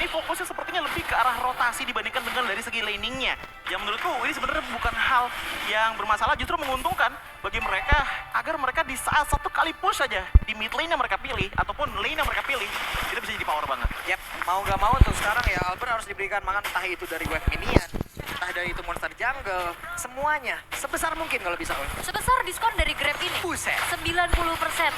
ini fokusnya sepertinya lebih ke arah rotasi dibandingkan dengan dari segi laningnya. Yang menurutku ini sebenarnya bukan hal yang bermasalah, justru menguntungkan bagi mereka agar mereka di saat satu kali push saja di mid lane yang mereka pilih ataupun lane yang mereka pilih itu bisa jadi power banget. Yap, mau nggak mau untuk sekarang ya Albert harus diberikan makan entah itu dari wave minion, entah dari itu monster jungle, semuanya sebesar mungkin kalau bisa. Sebesar diskon dari Grab ini. Buset. 90%.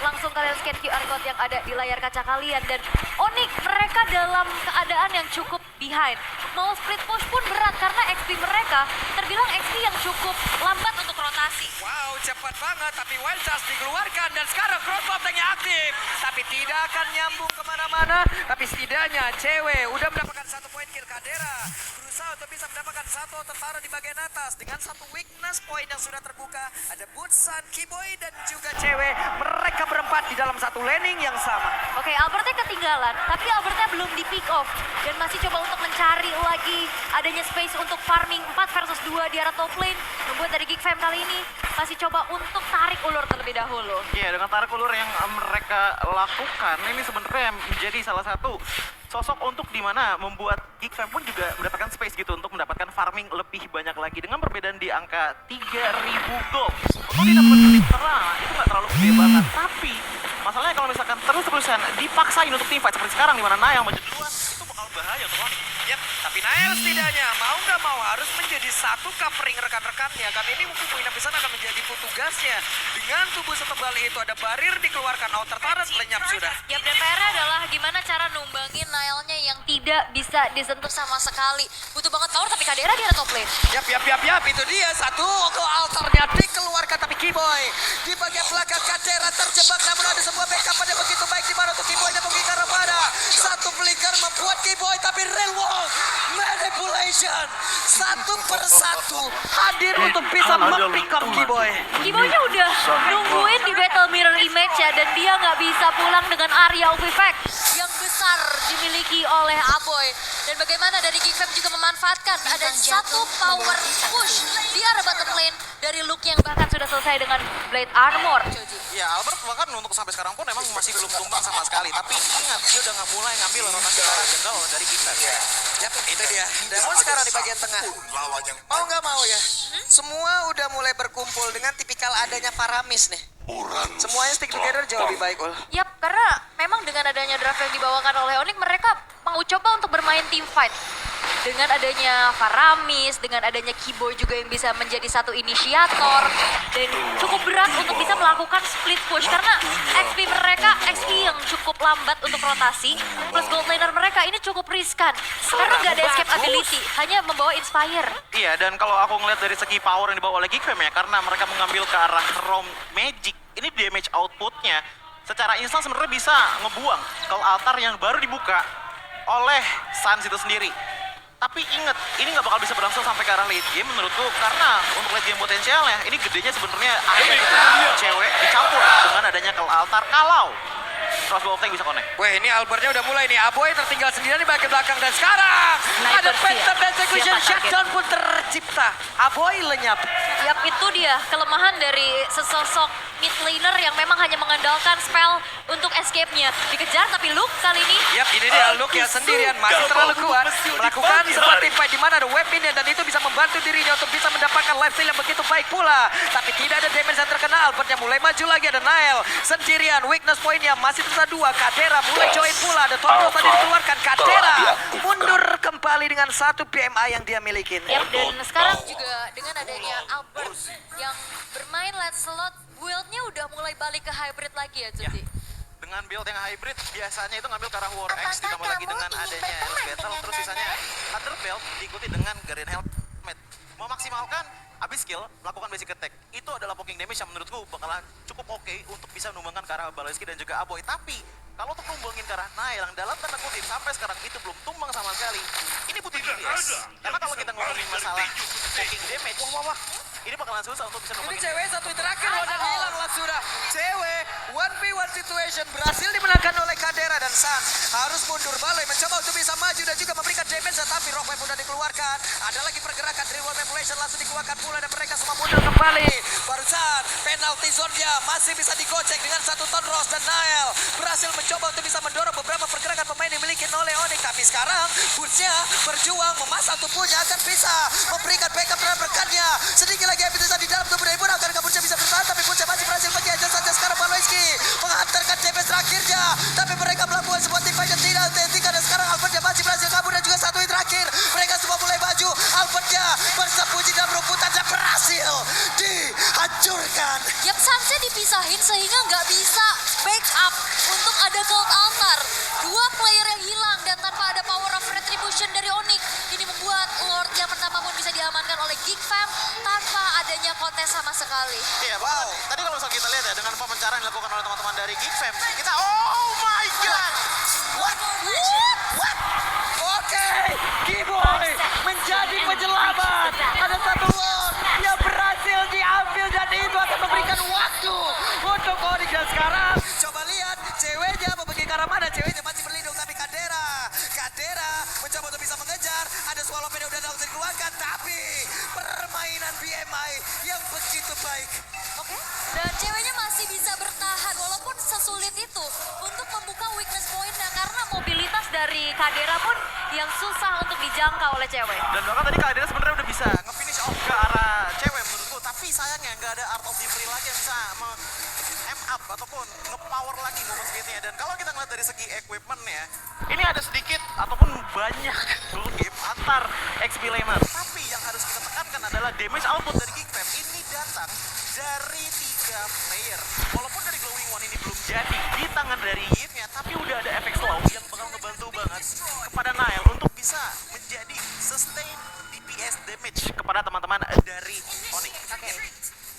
Langsung kalian scan QR code yang ada di layar kaca kalian. Dan Onyx mereka dalam keadaan yang cukup behind. Mau split push pun berat karena XP mereka terbilang XP yang cukup lambat untuk rotasi. Wow, cepat banget, tapi Wild Charge dikeluarkan dan sekarang crossbow tanknya aktif. Tapi tidak akan nyambung kemana-mana, tapi setidaknya cewek udah mendapatkan 1 poin kill. Kadera berusaha untuk bisa mendapatkan 1 tertaruh di bagian atas dengan 1 weakness point yang sudah terbuka. Ada Butsan, Kiboy dan juga cewek. Mereka berempat di dalam satu laning yang sama. Oke, Albertnya ketinggalan, tapi Albertnya belum di pick off. Dan masih coba untuk mencari lagi adanya space untuk farming 4 versus 2 di arah top lane. Membuat dari Geek Fam kali ini masih coba untuk tarik ulur terlebih dahulu. Iya, dengan tarik ulur yang mereka lakukan, ini sebenarnya menjadi salah satu sosok untuk dimana membuat Geek Fam pun juga mendapatkan space gitu untuk mendapatkan farming lebih banyak lagi dengan perbedaan di angka 3.000 gold. Untuk didapatkan terang itu nggak terlalu gede banget, tapi masalahnya kalau misalkan terus-terusan dipaksain untuk teamfight seperti sekarang di mana Nael maju duluan, itu bakal bahaya untuk Onyx. Yap, tapi Nael setidaknya mau nggak mau harus menjadi satu covering rekan-rekannya. Karena ini mungkin poin di sana akan menjadi tugasnya. Dengan tubuh setebal itu ada barir dikeluarkan, outer turret lenyap sudah. Yap, dan PR-nya adalah gimana cara numbangin Nailnya yang tidak bisa disentuh sama sekali. Butuh banget power tapi Kadera di arah top lane. Yap, itu dia satu ke alternya dikeluarkan tapi Kiboy di bagian belakang Kadera terjebak namun ada sebuah backup pada begitu baik di mana untuk Kiboynya pergi ke arah mana. Satu flicker membuat Kiboy tapi real wall manipulation satu persatu hadir untuk bisa mempick up Kiboy. Kiboynya udah nungguin di battle mirror image ya, dan dia nggak bisa pulang dengan area of effect yang besar dimiliki oleh Aboy. Dan bagaimana dari Geek Fam juga memanfaatkan ada satu power push di arah bottom lane dari Luke yang bahkan sudah selesai dengan Blade Armor. Joji. Ya, Albert bahkan untuk sampai sekarang pun emang masih belum tumbang sama sekali. Tapi ingat, dia udah nggak mulai ngambil rotasi arah jenderal dari kita. Yap, itu dia. Demon sekarang di bagian tengah. Mau nggak mau ya, semua udah mulai berkumpul dengan tipikal adanya Faramis nih. Semuanya stick together jauh lebih baik, Ul. Yap, karena memang dengan adanya draft yang dibawakan oleh Onyx, mereka mau coba untuk bermain team fight. Dengan adanya Faramis, dengan adanya Kiboy juga yang bisa menjadi satu inisiator. Dan cukup berat untuk bisa melakukan split push. Karena XP mereka, XP yang cukup lambat untuk rotasi. Plus gold laner mereka ini cukup riskan. Karena nggak ada escape ability, hanya membawa inspire. Iya, dan kalau aku ngeliat dari segi power yang dibawa oleh Geek Fam ya, karena mereka mengambil ke arah Rom Magic, ini damage outputnya secara instan sebenarnya bisa ngebuang ke altar yang baru dibuka oleh Sans itu sendiri. Tapi ingat, ini nggak bakal bisa berlangsung sampai ke arah late game menurutku, karena untuk late game potensialnya ini gedenya sebenarnya ada gitu cewek dicampur dengan adanya ke altar kalau crossbow tank bisa connect. Wah, ini Albertnya udah mulai nih. Aboy tertinggal sendirian di bagian belakang dan sekarang ada phantom execution shutdown pun tercipta. Aboy lenyap. Yap, itu dia kelemahan dari sesosok mid laner yang memang hanya mengandalkan spell untuk escape-nya. Dikejar tapi Luke kali ini. Yap, ini dia Luke yang sendirian masih terlalu kuat melakukan seperti fight di mana ada weapon dan itu bisa membantu dirinya untuk bisa mendapatkan lifesteal yang begitu baik pula. Tapi tidak ada damage yang terkena. Albertnya mulai maju lagi, ada Nael sendirian. Weakness point-nya masih tersisa 2. Kadera mulai join pula. Ada Tondos tadi dikeluarkan. Kadera mundur kembali dengan 1 PMI yang dia miliki. Yap, dan sekarang juga dengan adanya Albert yang bermain late slot, build-nya udah mulai balik ke hybrid lagi ya, Cuti. Dengan build yang hybrid biasanya itu ngambil ke arah War X, ditambah lagi dengan adanya Earth Battle, terus sisanya Thunder Belt diikuti dengan Guardian Helmet. Memaksimalkan abis skill, melakukan basic attack. Itu adalah poking damage yang menurutku bakalan cukup oke untuk bisa menumbangkan ke arah Baloyski dan juga Aboy. Tapi kalau untuk numbangin ke arah Nael yang dalam tanda kutip sampai sekarang itu belum tumbang sama sekali, ini butuh DPS. Karena kalau kita ngomongin masalah poking damage, wah, ini bakalan susah untuk bisa Ini numbangin. cewek satu terakhir dan hilang lah sudah. Cewek 1v1 situation berhasil dimenangkan oleh Kadera dan San. Harus mundur, Baloy mencoba untuk bisa maju dan juga memberikan damage, tapi Rock Wave sudah dikeluarkan. Ada lagi pergerakan dari World Manipulation langsung dikeluarkan pula dan mereka semua mundur kembali. Barusan penalty zone-nya masih bisa digocek dengan 1 ton Ross dan Nael berhasil mencoba untuk bisa mendorong beberapa pergerakan pemain yang dimiliki oleh Onyx. Tapi sekarang Boots-nya berjuang memasang tubuhnya akan bisa memberikan backup terhadap rekannya. Sedikit lagi epitesan di dalam tubuh dari Boots. Akan Boots-nya bisa bertahan, tapi Boots-nya masih berhasil bagi aja saja sekarang Baloiski menghantarkan DPS terakhirnya. Tapi mereka melakukan sebuah tim fight yang tidak autentik dan sekarang Albertnya masih berhasil kabur dan juga satu hit terakhir. Mereka semua mulai maju. Albertnya bersembunyi dalam rumputan dan berhasil dihancurkan. Yap, Sunset dipisahin sehingga nggak bisa backup untuk ada Gold Altar. Dua player yang hilang dan tanpa ada power of retribution dari Onyx. Ini membuat Lord yang pertama pun bisa diamankan oleh Geek Fam tanpa adanya kontes sama sekali. Iya, wow. Tadi kalau misalnya kita lihat ya, dengan pemencaran yang dilakukan oleh teman-teman dari Geek Fam, kita, oh my god! What? Oke, Kiboy menjadi penyelamat. Ada satu Lord yang berhasil diambil dan itu akan memberikan waktu untuk Onyx. Dan sekarang coba lihat ceweknya mau pergi ke arah mana. Ceweknya masih berlindung tapi Kadera mencoba untuk bisa mengejar. Ada Swallow Pen yang udah langsung dikeluarkan, tapi permainan BMI yang begitu baik. Oke. Dan ceweknya masih bisa bertahan walaupun sesulit itu untuk membuka weakness point-nya karena mobilitas dari Kadera pun yang susah untuk dijangkau oleh cewek. Dan bahkan tadi Kadera sebenarnya udah bisa nge-finish off ke arah cewek menurutku, tapi sayangnya nggak ada Art of Defree lagi yang bisa up ataupun nge-power lagi momen speednya. Dan kalau kita ngeliat dari segi equipment ya, ini ada sedikit ataupun banyak goal game antar XP laner. Tapi yang harus kita tekankan adalah damage output dari Geek Fam ini datang dari 3 player. Walaupun dari Glowing One ini belum jadi di tangan dari Yves-nya, tapi udah ada efek slow yang bakal ngebantu banget kepada Nile untuk bisa menjadi sustain DPS damage kepada teman-teman dari Onyx. Oke.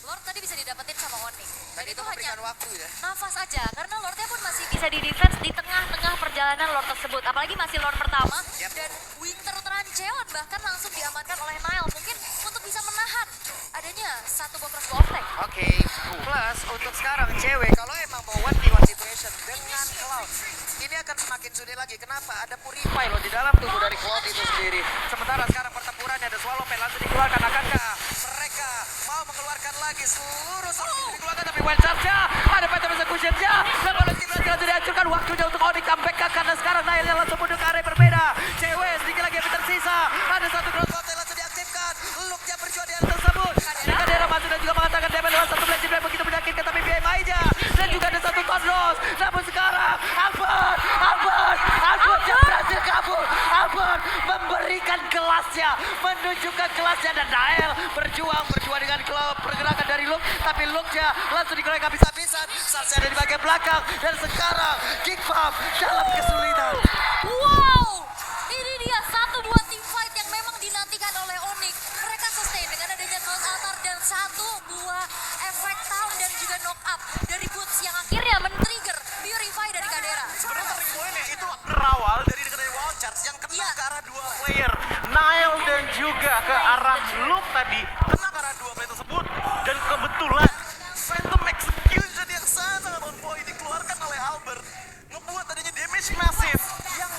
Lord tadi bisa didapetin sama Onyx. Dan itu hanya memberikan waktu ya. nafas aja karena Lordnya pun masih bisa di defense di tengah-tengah perjalanan Lord tersebut. Apalagi masih Lord pertama dan Winter Trancheon bahkan langsung diamankan oleh Nile. Mungkin untuk bisa menahan adanya satu Bokros Goltek. Oke, plus untuk sekarang cewek kalau emang mau 1v1 situation dengan Cloud, ini akan semakin sulit lagi. Kenapa? Ada Purify loh di dalam tubuh dari Cloud itu sendiri. Sementara sekarang pertempurannya ada Swallow Pen langsung dikeluarkan. Akankah mereka mau mengeluarkan lagi seluruh dikeluarkan, tapi Wild Charge-nya ada Phantom Execution-nya. Dan kalau tim langsung dihancurkan, waktunya untuk Onyx comeback karena sekarang Nile yang langsung mundur ke area berbeda. Cewek sedikit lagi yang tersisa. Ada satu cross Goltek langsung diaktifkan. Look-nya berjuang di atas. tersebut. Kadera masuk dan juga mengatakan damage lewat satu blade blade begitu menyakitkan, tapi BMI-nya dan juga ada satu ton loss. Namun sekarang Albert yang berhasil kabur. Albert memberikan kelasnya, menunjukkan kelasnya, dan Nael berjuang dengan pergerakan dari Luke, tapi Luke-nya langsung dikeluarkan habis-habisan. Sarsia ada di bagian belakang dan sekarang Geek Fam dalam kesulitan. Wow, ini dia satu buah team fight yang memang dinantikan oleh Onyx. Mereka sustain dengan adanya Gold Altar dan satu buah efek town dan juga knock up dari Boots yang akhirnya men-trigger Purify dari Kadera. Sebenarnya turning point-nya itu berawal dari Wild Charge yang kena ke arah 2 player, Nile dan juga ke arah Luke tadi, kena ke arah 2 player tersebut, dan kebetulan Phantom Execution yang sangat on point dikeluarkan oleh Albert ngebuat adanya damage massive yang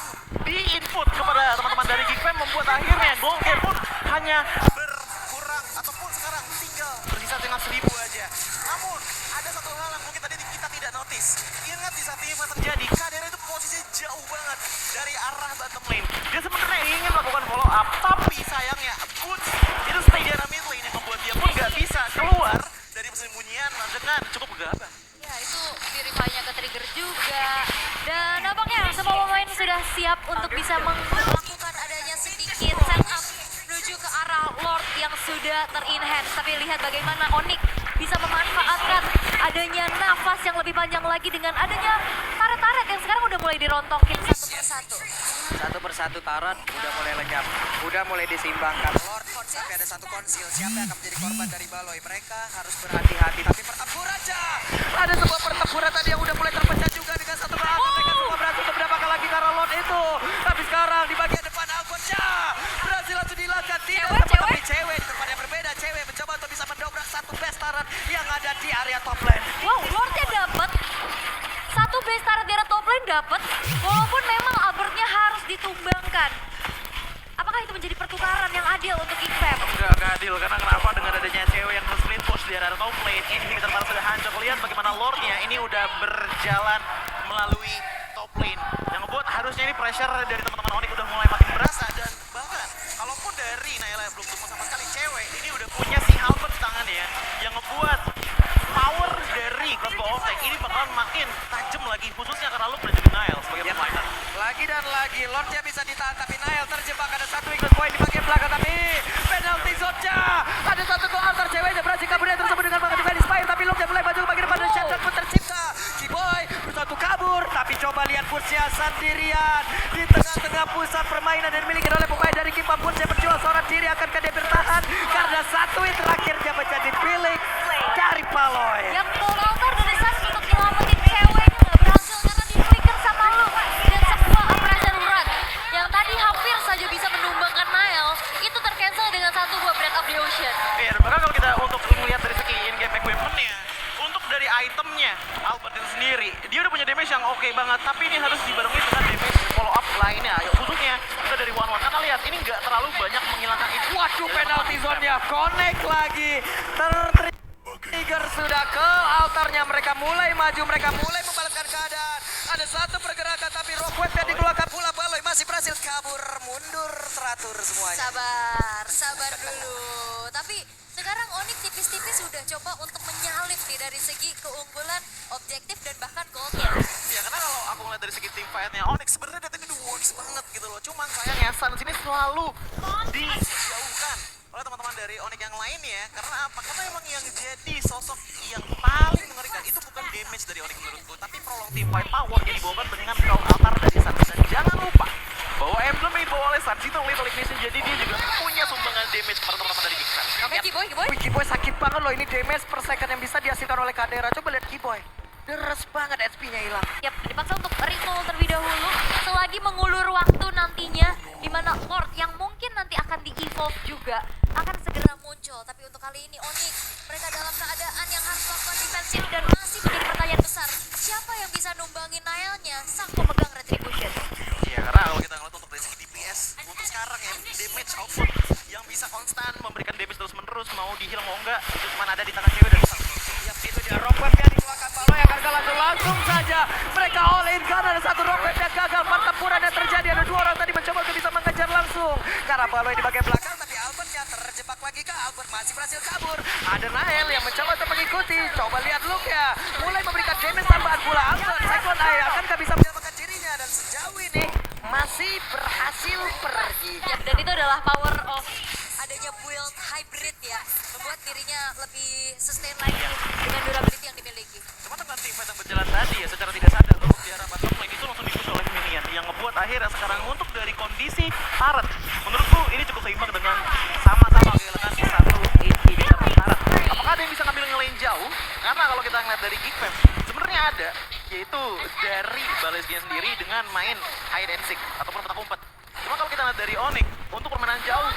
di-input kepada teman-teman dari Geek Fam, membuat akhirnya goal game pun hanya berkurang ataupun sekarang tinggal bersisa dengan 1000 aja. Namun ada satu hal yang mungkin tadi kita tidak notice. Ingat di saat ini terjadi, Kadera itu posisinya jauh banget dari arah bottom lane. Dia sebenarnya ingin melakukan follow up, tapi sayangnya Boots itu stay di arah mid lane yang membuat dia pun nggak bisa keluar dari persembunyian dengan cukup gegabah. Ya itu Purify-nya ke-trigger juga. Dan nampaknya semua pemain sudah siap untuk bisa melakukan adanya sedikit setup menuju ke arah Lord yang sudah ter-enhance. Tapi lihat bagaimana Onyx bisa memanfaatkan adanya nafas yang lebih panjang lagi dengan adanya taret-taret yang sekarang udah mulai dirontokin satu persatu. Satu persatu Tarat udah mulai lenyap, udah mulai disimbangkan. Lord Konsil, tapi ada satu konsil. Siapa yang akan menjadi korban dari Baloi? Mereka harus berhati-hati. Tapi pertempurannya, ada sebuah pertempuran tadi yang udah mulai terpecah juga dengan satu gerakan. Mereka semua berhasil untuk mendapatkan lagi karena Lord itu. Tapi sekarang di bagian depan Albertnya berhasil langsung dilacak. Tidak sempat, tapi cewek di tempat yang berbeda. Cewek mencoba untuk bisa mendobrak satu best Tarat yang ada di area top lane. Wow, Lordnya dapat. Satu base turret di area top lane dapat. Walaupun memang Albertnya harus ditumbangkan. Apakah itu menjadi pertukaran yang adil untuk Geek Fam? Nggak adil, karena kenapa dengan adanya cewek yang split push di area top lane, ini terpaksa sudah hancur. Lihat bagaimana Lordnya ini udah berjalan melalui top lane yang membuat harus harusnya ini pressure dari teman-teman Onyx udah mulai makin berasa dan bahkan kalaupun dari Naila belum tumbuh sama sekali cewek ini udah punya si Halberd di tangannya ya yang ngebuat power dari crossbow of tank ini bakalan makin tajam lagi khususnya karena lu dan juga Nail sebagai pemain. Lagi dan lagi, Lordnya bisa ditahan tapi Nail terjebak. Ada satu ikut poin di bagian belakang tapi penalti zone-nya. Ada satu gol antar ceweknya berhasil kabur dari tersebut dengan banget defense fire tapi Lordnya mulai maju ke bagian depan dan shot pun tercipta. Kiboy bersatu kabur tapi coba lihat Pursya sendirian di tengah-tengah pusat permainan dan dimiliki oleh pemain dari Kim Pam. Pursya berjuang seorang diri akankah dia bertahan karena satu hit terakhirnya menjadi milik dari Paloy. Yang counter dari Sans untuk nyelamatin ceweknya nggak berhasil karena di-flicker sama lu. Dan sebuah operation run yang tadi hampir saja bisa menumbangkan Nile itu tercancel dengan satu buah Breath of the Ocean. Iya, dan bahkan kalau kita untuk melihat dari segi in-game equipment-nya, untuk dari itemnya Albert itu sendiri, dia udah punya damage yang oke banget, tapi ini harus dibarengi dengan damage follow up lainnya. Ayo, khususnya kita dari one-one, karena lihat ini nggak terlalu banyak menghilangkan itu. Waduh, penalti zone-nya connect lagi. Trigger sudah ke altarnya, mereka mulai maju, mereka mulai membalaskan keadaan. Ada satu pergerakan tapi rock wave yang dikeluarkan pula. Paloy masih berhasil kabur, mundur teratur semuanya. Sabar dulu. Tapi sekarang Onyx tipis-tipis sudah coba untuk menyalip nih dari segi keunggulan objektif dan bahkan goalnya. Ya karena kalau aku ngeliat dari segi team fight-nya Onyx sebenarnya datang itu works banget gitu loh. Cuman sayangnya Suns ini selalu dijauhkan oleh teman-teman dari Onyx yang lainnya. Karena apa? Karena emang yang jadi sosok yang paling mengerikan itu bukan damage dari Onyx menurutku, tapi prolong team fight power yang dibawakan dengan Crown Altar dari Suns. Dan jangan lupa bahwa emblem yang dibawa oleh Suns itu Lethal Ignition, jadi dia juga punya sumbangan damage kepada teman-teman dari Geek Suns. Oke, Kiboy. Wih, Kiboy sakit banget loh, ini damage per second yang bisa dihasilkan oleh Kadera. Coba lihat Kiboy, deres banget SP-nya hilang. Yap, dipaksa untuk recall terlebih dahulu selagi mengulur waktu nantinya di mana Lord yang mungkin nanti akan di-evolve juga akan segera muncul. Tapi untuk kali ini Onyx mereka dalam keadaan yang harus melakukan defensif dan masih menjadi pertanyaan besar. Siapa yang bisa numbangin Nile-nya sang pemegang Retribution? Iya, karena kalau kita ngeliat untuk dari segi DPS untuk sekarang ya damage output yang bisa konstan memberikan damage terus menerus mau di-heal mau enggak itu cuma ada di tangan cewek dan Suns. Yap, itu dia rock wave yang dikeluarkan Paloy akan langsung saja mereka all in karena ada satu rock wave yang gagal. Pertempuran yang terjadi, ada dua orang tadi mencoba untuk bisa mengejar langsung karena Paloy di bagian belakang tapi Albertnya terjebak lagi ke Albert masih berhasil kabur. Ada Nael yang mencoba untuk mengikuti, coba lihat look ya mulai memberikan damage tambahan pula. Albert second eye akankah bisa menyelamatkan dirinya dan sejauh ini masih berhasil pergi. Yap, dan itu adalah power of adanya build hybrid ya, membuat dirinya lebih sustain lagi dengan durability yang dimiliki. Cuma dengan team fight yang berjalan tadi ya secara tidak sadar untuk di arah bottom lane itu langsung dipush oleh minion yang ngebuat akhirnya sekarang untuk dari kondisi turret menurutku ini cukup seimbang dengan sama-sama kehilangan di satu inti di arah turret. Apakah ada yang bisa ngambil nge-lane jauh? Karena kalau kita ngeliat dari Geek Fam sebenarnya ada, yaitu dari Balesgia sendiri dengan main hide and seek ataupun petak umpet. Cuma kalau kita lihat dari Onyx untuk permainan jauh,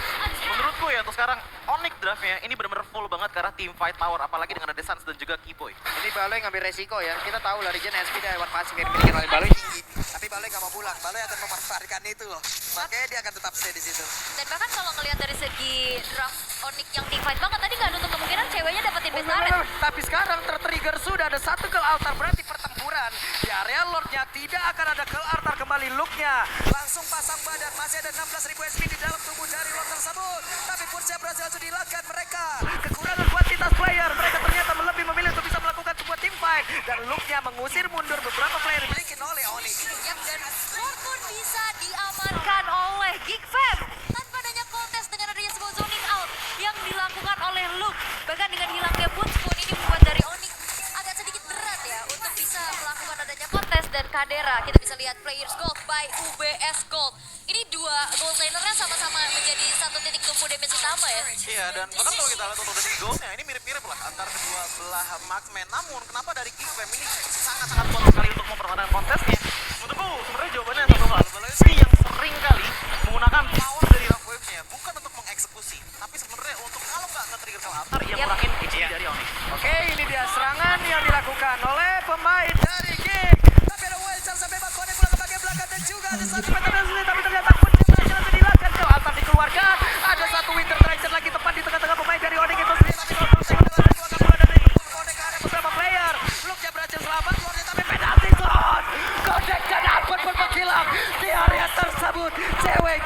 menurutku ya untuk sekarang Onyx draftnya ini benar-benar full banget karena team fight power, apalagi dengan ada Suns dan juga Kiboy. Ini Baloy ngambil resiko ya. Kita tahu lah Regen SP dari lewat pasif yang dimiliki oleh Baloy tinggi. Tapi Baloy nggak mau pulang. Baloy akan memanfaatkan itu loh. Makanya dia akan tetap stay di situ. Dan bahkan kalau ngelihat dari segi draft Onyx yang team fight banget tadi nggak nutup kemungkinan ceweknya dapetin base turret. Tapi sekarang tertrigger sudah ada satu kill altar, berarti pertempuran di area Lordnya tidak akan ada kill altar kembali. Looknya langsung pasang badan, masih ada 16.000 SP di dalam tubuh dari Lord tersebut. Tapi Pursya berhasil langsung dihilangkan. Mereka kekurangan kuantitas player, mereka ternyata lebih memilih untuk bisa melakukan sebuah team fight dan Looknya mengusir mundur beberapa player dimiliki oleh Onyx. Yap, dan Lord pun bisa diamankan oleh Geek Fam tanpa adanya kontes dengan adanya sebuah zoning out yang dilakukan oleh Luke. Bahkan dengan hilangnya Boonspoon ini membuat dari Onyx agak sedikit berat ya untuk bisa melakukan adanya kontes. Dan Kadera kita bisa lihat players gold by UBS Gold. Ini dua gold lanernya sama-sama menjadi satu titik tumpu damage utama ya. Iya, dan bahkan kalau kita lihat untuk dari goalnya ini mirip-mirip lah antara kedua belah marksman. Namun kenapa dari Geek Fam ini sangat-sangat kuat sekali untuk mempertahankan kontesnya? Menurutku sebenarnya jawabannya satu hal. Balesgia yang sering kali menggunakan power dari rock wave-nya bukan untuk mengeksekusi, tapi sebenarnya untuk kalau nggak nge-trigger ke altar, ia ngurangin HP dari Onyx. Oke, ini dia serangan yang dilakukan oleh pemain dari Geek. Tapi ada Wilson sampai Bakone pulang ke bagian belakang dan juga ada satu meter dan sulit, tapi ternyata pun berhasil langsung dihilangkan. Ke altar dikeluarkan. Ada satu winter traction lagi tepat di tengah-tengah pemain dari Onyx itu sendiri. Tapi kalau dikeluarkan bola dari Konek ke arah beberapa player. Looknya berhasil selamat, keluarnya tapi penalti zone.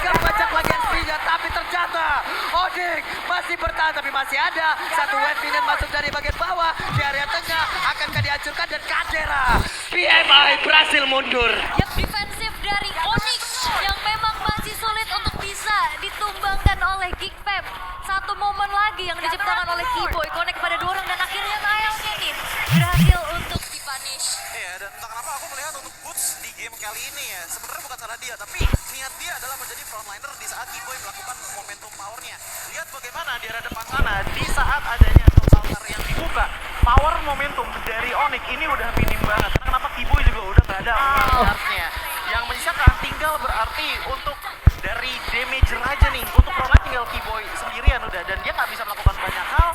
Gagal pecah lagi SP-nya, tapi ternyata Onyx masih bertahan, tapi masih ada satu wave minion masuk dari bagian bawah di area tengah, akankah dihancurkan dan Kadera PMI berhasil mundur. Yang defensif dari Onyx yang memang masih sulit untuk bisa ditumbangkan oleh Geek Fam. Satu momen lagi yang diciptakan oleh Keyboy, connect pada 2 orang dan akhirnya Nailnya nih berhasil untuk dipunish. Iya, dan entah kenapa aku melihat untuk Boots di game kali ini ya, sebenarnya bukan salah dia, tapi niat dia adalah menjadi frontliner di saat Keyboy melakukan momentum powernya. Lihat bagaimana di area depan sana, di saat adanya altar yang dibuka, power momentum dari Onyx ini udah minim banget. Karena kenapa Keyboy juga udah nggak ada charge-nya. Yang menyisakan tinggal berarti untuk dari damage aja nih, untuk frontline tinggal Keyboy sendirian udah, dan dia nggak bisa melakukan banyak hal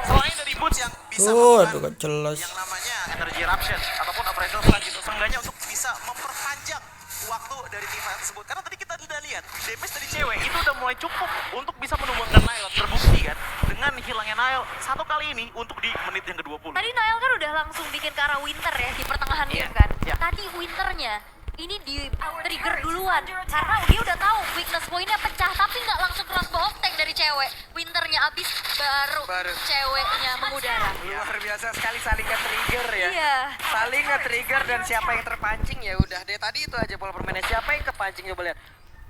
selain dari Boots yang bisa aduh melakukan gak jelas. yang namanya energy eruption ataupun appraisal flight gitu, seenggaknya untuk bisa memperpanjang waktu dari tim fight tersebut. Karena tadi kita udah lihat damage dari cewek itu udah mulai cukup untuk bisa menumbangkan Nile, terbukti kan dengan hilangnya Nile satu kali ini untuk di menit yang ke-20. Tadi Nail kan udah langsung bikin ke arah Winter ya di pertengahan Iya, game kan. iya. Tadi Winternya ini di trigger duluan karena dia udah tahu weakness point-nya pecah tapi nggak langsung crossbow off tank dari cewek. Winternya abis baru ceweknya mengudara. Luar biasa sekali saling nge-trigger ya. Iya. Saling nge-trigger dan siapa yang terpancing ya udah deh, tadi itu aja pola permainnya, siapa yang kepancing coba lihat.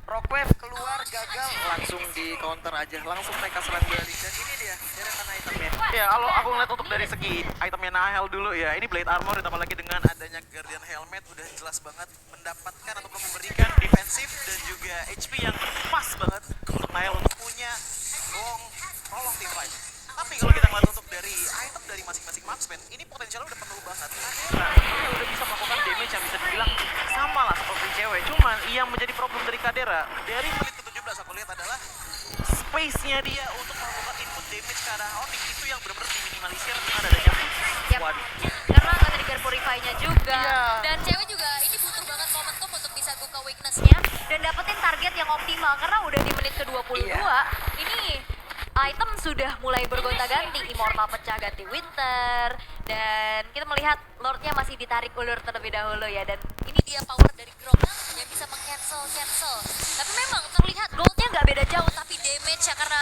Rockwave keluar gagal, langsung di counter aja, langsung mereka serang balik, dan ini dia deretan itemnya. Ya, kalau aku ngeliat untuk dari segi itemnya Nahel dulu ya, ini Blade Armor ditambah lagi dengan adanya Guardian Helmet udah jelas banget mendapatkan ataupun memberikan defensif dan juga HP yang pas banget untuk Nahel untuk punya prolong team fight. Tapi kalau kita ngeliat untuk dari item dari masing-masing marksman, ini potensialnya udah penuh banget. Kadera udah bisa melakukan damage yang bisa dibilang sama lah seperti cewek. Cuman yang menjadi problem dari Kadera, dari menit ke-17 aku lihat adalah space-nya dia untuk melakukan input damage ke arah Onyx itu yang benar-benar diminimalisir dengan adanya Boots. Yap. Waduh. Karena nggak trigger purify-nya juga. Iya. Dan cewek juga ini butuh banget momentum untuk bisa buka weakness-nya dan dapetin target yang optimal karena udah di menit ke-22 ini item sudah mulai bergonta-ganti, Immortal pecah ganti Winter, dan kita melihat Lordnya masih ditarik ulur terlebih dahulu ya, dan ini dia power dari Grok yang bisa meng-cancel. Tapi memang terlihat goldnya nggak beda jauh, tapi damage ya karena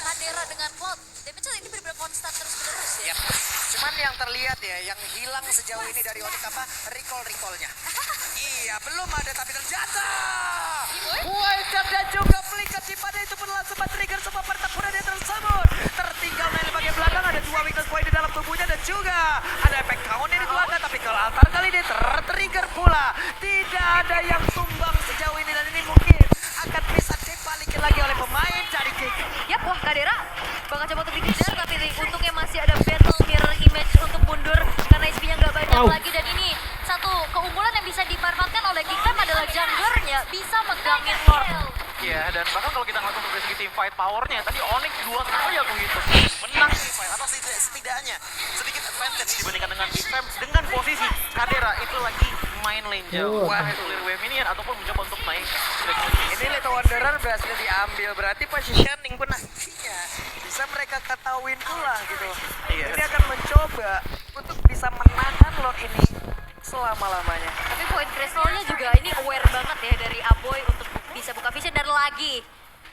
Kadera dengan Cloud, damage ini benar-benar konstan terus-menerus ya. Yap. Cuman yang terlihat ya, yang hilang sejauh ini dari Onyx apa? Recall-nya. Iya, belum ada tapi ternyata Winter dan juga Flicker di pada itu pun langsung trigger semua pertempuran yang tersebut. Tertinggal Nail bagian belakang, ada 2 weakness point di dalam tubuhnya dan juga ada efek count yang dikeluarkan, tapi kalau altar kali ini tertrigger pula. Tidak ada yang tumbang sejauh ini dan ini mungkin akan bisa dibalikin lagi oleh pemain dari Kick. Yap, wah Kadera bakal coba untuk dikejar tapi untungnya masih ada battle mirror image untuk mundur karena HP-nya nggak banyak lagi, dan ini satu keunggulan yang bisa dimanfaatkan oleh Geekfam adalah junglernya bisa megangin Lord. Iya, dan bahkan kalau kita ngeliat untuk dari segi team fight powernya, tadi Onyx 2 kali aku gitu menang team fight, atau setidaknya sedikit advantage dibandingkan dengan Geekfam dengan posisi Kadera itu lagi main lane jauh. Wah, itu clear wave minion ataupun mencoba untuk naik. Ini Little Wanderer berhasil diambil, berarti positioning pun nantinya bisa mereka ketahuin pula gitu. Iya. Ini akan mencoba untuk bisa menahan Lord ini selama-lamanya. Tapi point crystalnya juga ini aware banget ya dari Aboy untuk bisa buka vision, dan lagi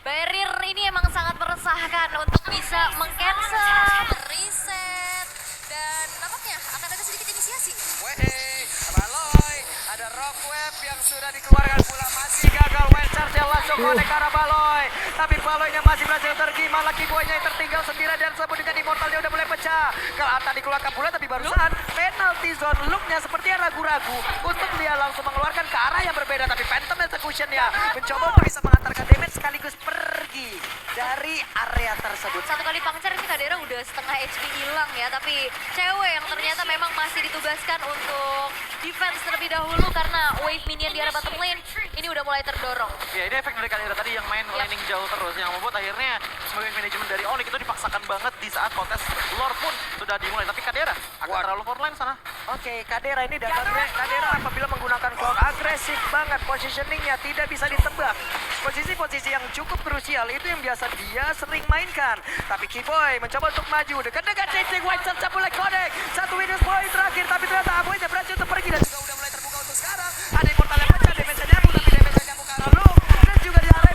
barrier ini emang sangat meresahkan untuk bisa meng-cancel, reset, dan nampaknya akan ada sedikit inisiasi. Weh, Baloy, ada Rockwave yang sudah dikeluarkan pula, masih gagal wild charge yang langsung connect ke arah Baloy. Tapi Baloynya masih berhasil pergi, malah Keyboy-nya yang tertinggal sendirian dan sebut dengan Immortalnya udah mulai pecah. Kalau Ata dikeluarkan pula, tapi barusan penalty zone look-nya sepertinya ragu-ragu untuk dia langsung mengeluarkan ke arah yang berbeda, tapi Phantom Execution-nya mencoba untuk bisa mengantarkan damage sekaligus pergi dari area tersebut. Satu kali puncture ini Kadera udah setengah HP hilang ya, tapi cewek yang ternyata memang masih ditugaskan untuk defense terlebih dahulu karena wave minion di arah bottom lane ini udah mulai terdorong. Ya, ini efek dari Kadera tadi yang main laning jauh terus, yang membuat akhirnya sebagai manajemen dari Onyx itu dipaksakan banget di saat kontes Lord pun sudah dimulai. Tapi Kadera akan terlalu frontline sana. Oke, Kadera ini dasarnya Kadera apabila menggunakan cloud agresif banget, positioningnya tidak bisa ditebak. Posisi-posisi yang cukup krusial itu yang biasa dia sering mainkan. Tapi Keyboy mencoba untuk maju dekat-dekat chasing White Sun mulai connect. Satu weakness point terakhir, tapi ternyata Aboynya berhasil untuk pergi dan juga udah mulai terbuka untuk sekarang. Ada Immortal yang pecah, damage-nya nyambung, tapi damage-nya nyambung ke arah Luke. Dan juga di arah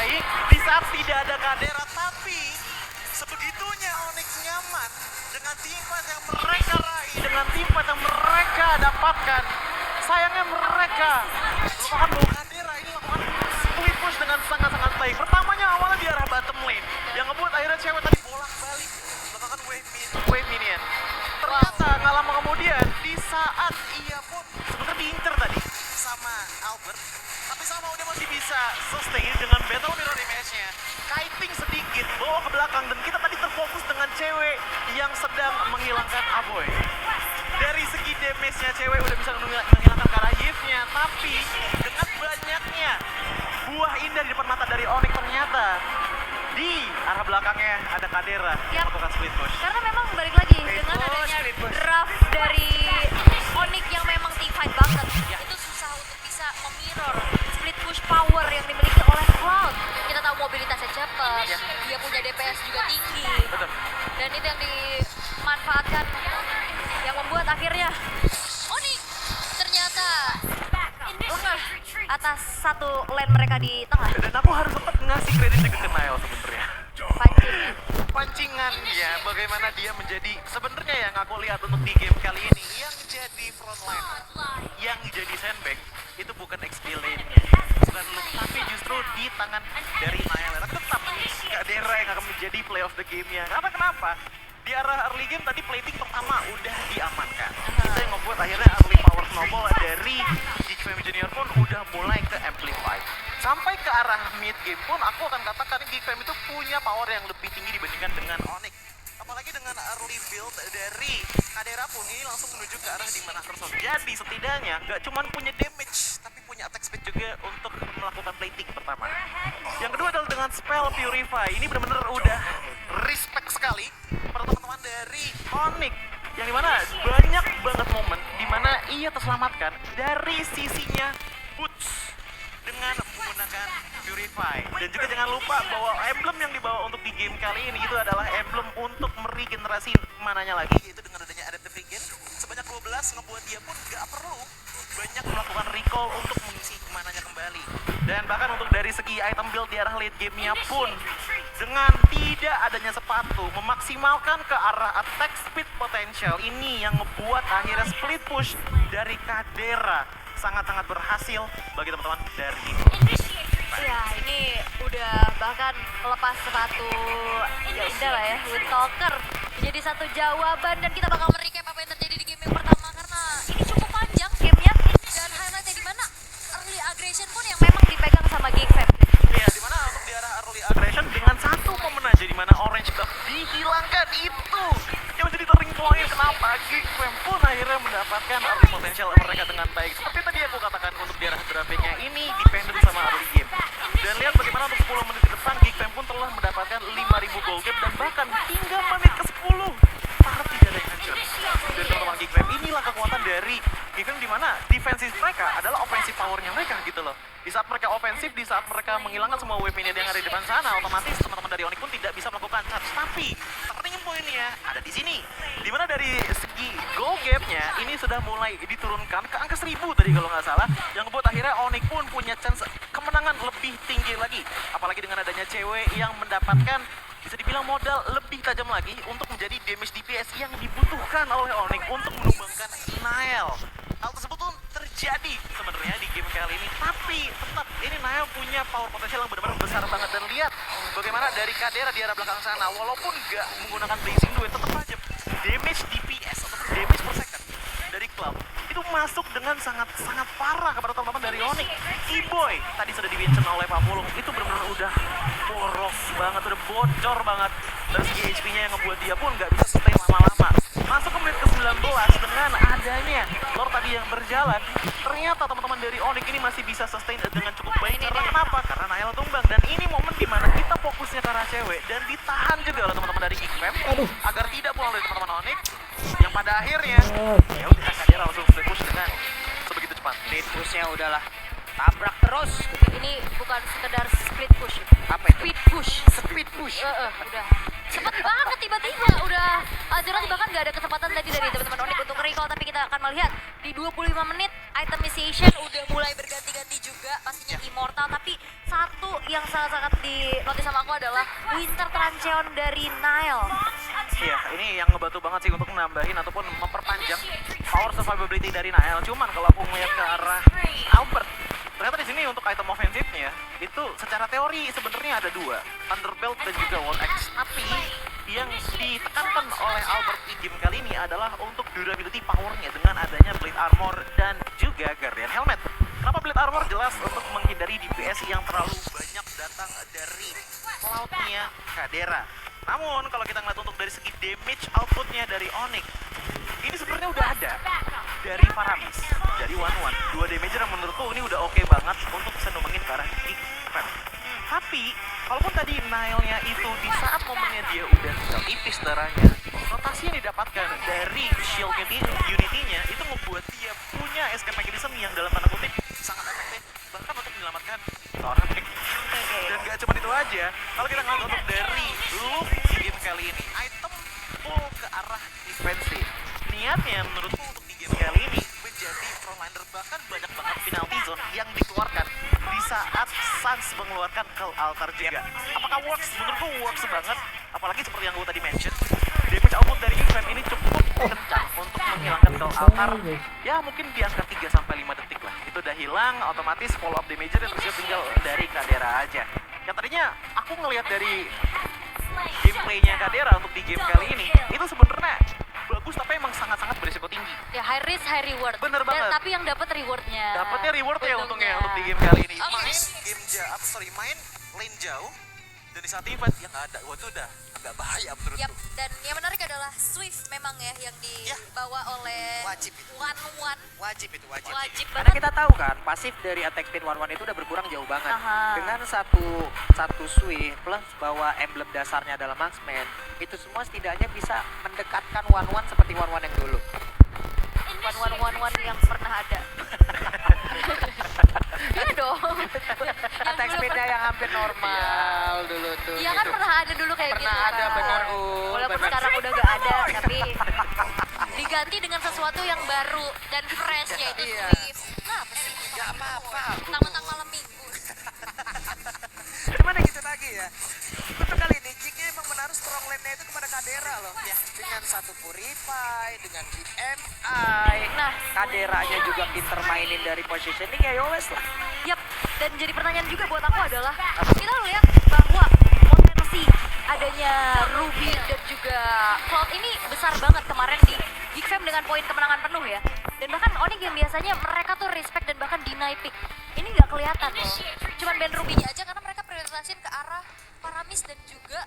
dikuasai di saat tidak ada Kadera, tapi sebegitunya Onyx nyaman dengan teamfight yang mereka raih, dengan teamfight yang mereka dapatkan. Sayangnya mereka melupakan bahwa Kadera ini melakukan split push dengan sangat-sangat baik. Pertamanya awalnya di arah bottom lane, yang ngebuat akhirnya cewek tadi bolak-balik melakukan wave minion. Ternyata nggak lama kemudian, di saat ia pun sebenarnya diincer tadi sama Albert, tapi sama udah masih bisa sustain dengan battle mirror image-nya. Kiting sedikit, bawa ke belakang, dan kita tadi terfokus dengan cewek yang sedang menghilangkan Aboy. Dari segi damage-nya, cewek udah bisa menghilangkan Karayevnya, tapi dengan banyaknya buah indah di depan mata dari Onyx, ternyata di arah belakangnya ada Kadera yang melakukan split push. Karena memang balik lagi dengan adanya draft dari Onyx yang memang teamfight banget, itu susah untuk bisa memirror split push power yang dimiliki oleh Cloud. Kita tahu mobilitasnya cepat, dia punya DPS juga tinggi, Betul. dan itu yang dimanfaatkan, yang membuat akhirnya Onyx ternyata lengah atas satu lane mereka di tengah. Dan aku harus tetap ngasih kredit juga ke Nail sebenarnya. Pancing. Pancingan ya, bagaimana dia menjadi sebenarnya yang aku lihat untuk di game kali ini yang jadi frontliner, yang jadi sandbag itu bukan XP lane-nya, bukan Luke, tapi justru di tangan dari Nail. Dan tetap Kadera yang akan menjadi play of the game-nya. Karena kenapa? Di arah early game tadi plating pertama udah diamankan. Itu yang membuat akhirnya early power snowball dari Geekfam Junior pun udah mulai ke amplify. Sampai ke arah mid game pun aku akan katakan Geekfam itu punya power yang lebih tinggi dibandingkan dengan Onyx. Apalagi dengan early build dari Kadera pun ini langsung menuju ke arah di mana Hearthstone. Jadi setidaknya nggak cuma punya damage, tapi punya attack speed juga untuk melakukan plating pertama. Yang kedua adalah dengan spell Purify. Ini benar-benar udah respect sekali pada teman-teman dari Onyx. Yang dimana banyak banget momen dimana ia terselamatkan dari sisinya Boots dengan menggunakan Purify. Dan juga jangan lupa bahwa emblem yang dibawa untuk di game kali ini itu adalah emblem untuk meregenerasi mananya lagi, yaitu dengan adanya Adaptive Regen sebanyak 12 ngebuat dia pun gak perlu banyak melakukan recall untuk mengisi mananya kembali. Dan bahkan untuk dari segi item build di arah late game-nya pun dengan tidak adanya sepatu memaksimalkan ke arah attack speed potential ini yang ngebuat akhirnya split push dari Kadera sangat-sangat berhasil bagi teman-teman dari Ya, ini udah bahkan lepas sepatu, ya udah lah ya, Windtalker menjadi satu jawaban, dan kita bakal merecap apa yang terjadi di game yang pertama karena ini cukup panjang gamenya, dan highlightnya di mana early aggression pun yang memang dipegang sama Geekfam. ya, dimana untuk di arah early aggression dengan satu momen aja dimana orange buff dihilangkan, itu yang menjadi turning point kenapa Geekfam pun akhirnya mendapatkan early potential mereka dengan baik. Seperti tadi aku katakan untuk di arah draftingnya ini dependent sama early game. Dan lihat bagaimana untuk 10 menit ke depan Geekfam pun telah mendapatkan 5.000 gold cap, dan bahkan hingga menit ke-10 para tidak ada yang hancur dari teman-teman Geekfam. Inilah kekuatan dari Geekfam, di mana defensif mereka adalah ofensif powernya mereka gitu loh. Di saat mereka ofensif, di saat mereka menghilangkan semua wave minion yang ada di depan sana, otomatis teman-teman dari Onyx pun tidak bisa melakukan charge. Tapi turning point-nya ada di sini, di mana dari segi goal gap-nya ini sudah mulai diturunkan ke angka 1000 tadi kalau nggak salah, yang membuat akhirnya Onyx pun punya chance kemenangan lebih tinggi lagi. Apalagi dengan adanya cewek yang mendapatkan bisa dibilang modal lebih tajam lagi untuk menjadi damage DPS yang dibutuhkan oleh Onyx untuk menumbangkan Nail. Hal tersebut pun terjadi sebenarnya di game kali ini, tapi tetap ini Nail punya power potensial yang benar-benar besar banget. Dan lihat bagaimana dari Kadera di arah belakang sana, walaupun nggak menggunakan Blazing Duet, tetap aja damage DPS atau damage per second dari Cloud itu masuk dengan sangat parah kepada teman-teman dari Onyx. E-Boy tadi sudah di-mention oleh Pak Mulung, itu benar-benar udah boros banget, udah bocor banget. Dari segi HP-nya yang ngebuat dia pun nggak bisa sustain lama-lama. Masuk ke menit ke-19 dengan adanya lore tadi yang berjalan, ternyata teman-teman dari Onyx ini masih bisa sustain dengan cukup baik. Karena kenapa? Karena Nail tumbang, dan ini momen dimana kita fokusnya ke arah cewek dan ditahan juga oleh teman-teman dari Geekfam agar tidak pulang dari teman-teman Onyx, yang pada akhirnya ya udah Kadera langsung split push dengan sebegitu cepat. Split push-nya udahlah tabrak terus. Ini bukan sekedar split push, Apa itu? speed push. Speed push. Udah cepet banget, tiba-tiba udah Azeroth bahkan gak ada kesempatan tadi dari teman-teman Onyx untuk recall, tapi kita akan melihat di 25 menit itemization udah mulai berganti-ganti juga, pastinya immortal, tapi satu yang sangat-sangat di notice sama aku adalah Winter Trancheon dari Nile. Iya, ini yang ngebantu banget sih untuk nambahin ataupun memperpanjang power survivability dari Nile. Cuman kalau aku ngeliat ke arah Albert, ternyata di sini untuk item offensifnya itu secara teori sebenarnya ada dua, Thunderbelt dan juga Wall X. Tapi yang ditekankan oleh Albert di game kali ini adalah untuk durability powernya dengan adanya Blade Armor dan juga Guardian Helmet. Kenapa Blade Armor? Jelas untuk menghindari DPS yang terlalu banyak datang dari cloud-nya Kadera. Namun kalau kita ngeliat untuk dari segi damage outputnya dari Onyx, ini sebenarnya udah ada dari Faramis, dari One. Dua damager yang menurutku ini udah oke banget untuk bisa numbangin ke arah Geek Fam. Tapi, kalaupun tadi Nile-nya itu di saat momennya dia udah tinggal tipis darahnya, rotasi yang didapatkan dari shield unity-nya itu membuat dia punya escape mechanism yang dalam tanda kutip sangat efektif, bahkan untuk menyelamatkan seorang Nick. Dan gak cuma itu aja, kalau kita ngeliat untuk dari look di game kali ini, item full ke arah defensive. Niatnya menurutku untuk di game kali ini menjadi frontliner, bahkan banyak banget penalty zone yang dikeluarkan di saat Suns mengeluarkan Call Altar juga. Apakah works? Menurutku works banget, apalagi seperti yang gue tadi mention, damage output dari event ini cukup kencang untuk menghilangkan Call Altar. Ya mungkin di angka 3-5 detik lah, itu udah hilang, otomatis follow up damage dan terus tinggal dari Kadera aja. Yang tadinya aku ngelihat dari gameplaynya Kadera untuk di game kali ini, itu sebenarnya bagus tapi emang sangat-sangat berisiko tinggi. Ya high risk, high reward. Bener Dan, banget. tapi yang dapat rewardnya. Dapatnya reward ya untungnya Untungnya. untuk di game kali ini. Oke. Main lane jauh dan di saat event yang nggak ada, wah itu udah agak bahaya menurutku. Yap, dan yang menarik adalah Swift memang ya yang dibawa oleh Wajib itu. One. Wajib itu, wajib. Wajib Karena banget. kita tahu kan, pasif dari attack pin One itu udah berkurang jauh banget. Aha. Dengan satu swift plus bawa emblem dasarnya adalah Marksman, itu semua setidaknya bisa mendekatkan One seperti One yang dulu. One yang pernah ada. Iya dong. Attack speednya yang hampir normal dulu tuh. Iya kan gitu. pernah ada dulu kayak Pernah gitu. ada, kan. benar, Walaupun benar. sekarang udah gak ada, tapi diganti dengan sesuatu yang baru dan fresh yaitu Iya. Swift. Nah, apa sih? Gak apa-apa. Mentang-mentang malam minggu. Cuman gitu lagi ya. Untuk kali ini Jignya emang menaruh strong lane-nya itu kepada Kadera loh. Ya, dengan satu Purify, dengan BMI. Nah, Kaderanya juga pinter mainin dari positioning ya yowes lah. yap. Dan jadi pertanyaan juga buat aku adalah kita lihat bahwa potensi adanya Ruby dan juga Cloud ini besar banget kemarin di Geek Fam dengan poin kemenangan penuh ya. Dan bahkan Onyx yang biasanya mereka tuh respect dan bahkan deny pick. Ini nggak kelihatan loh. Cuman band Ruby-nya aja karena mereka prioritasin ke arah Paramis dan juga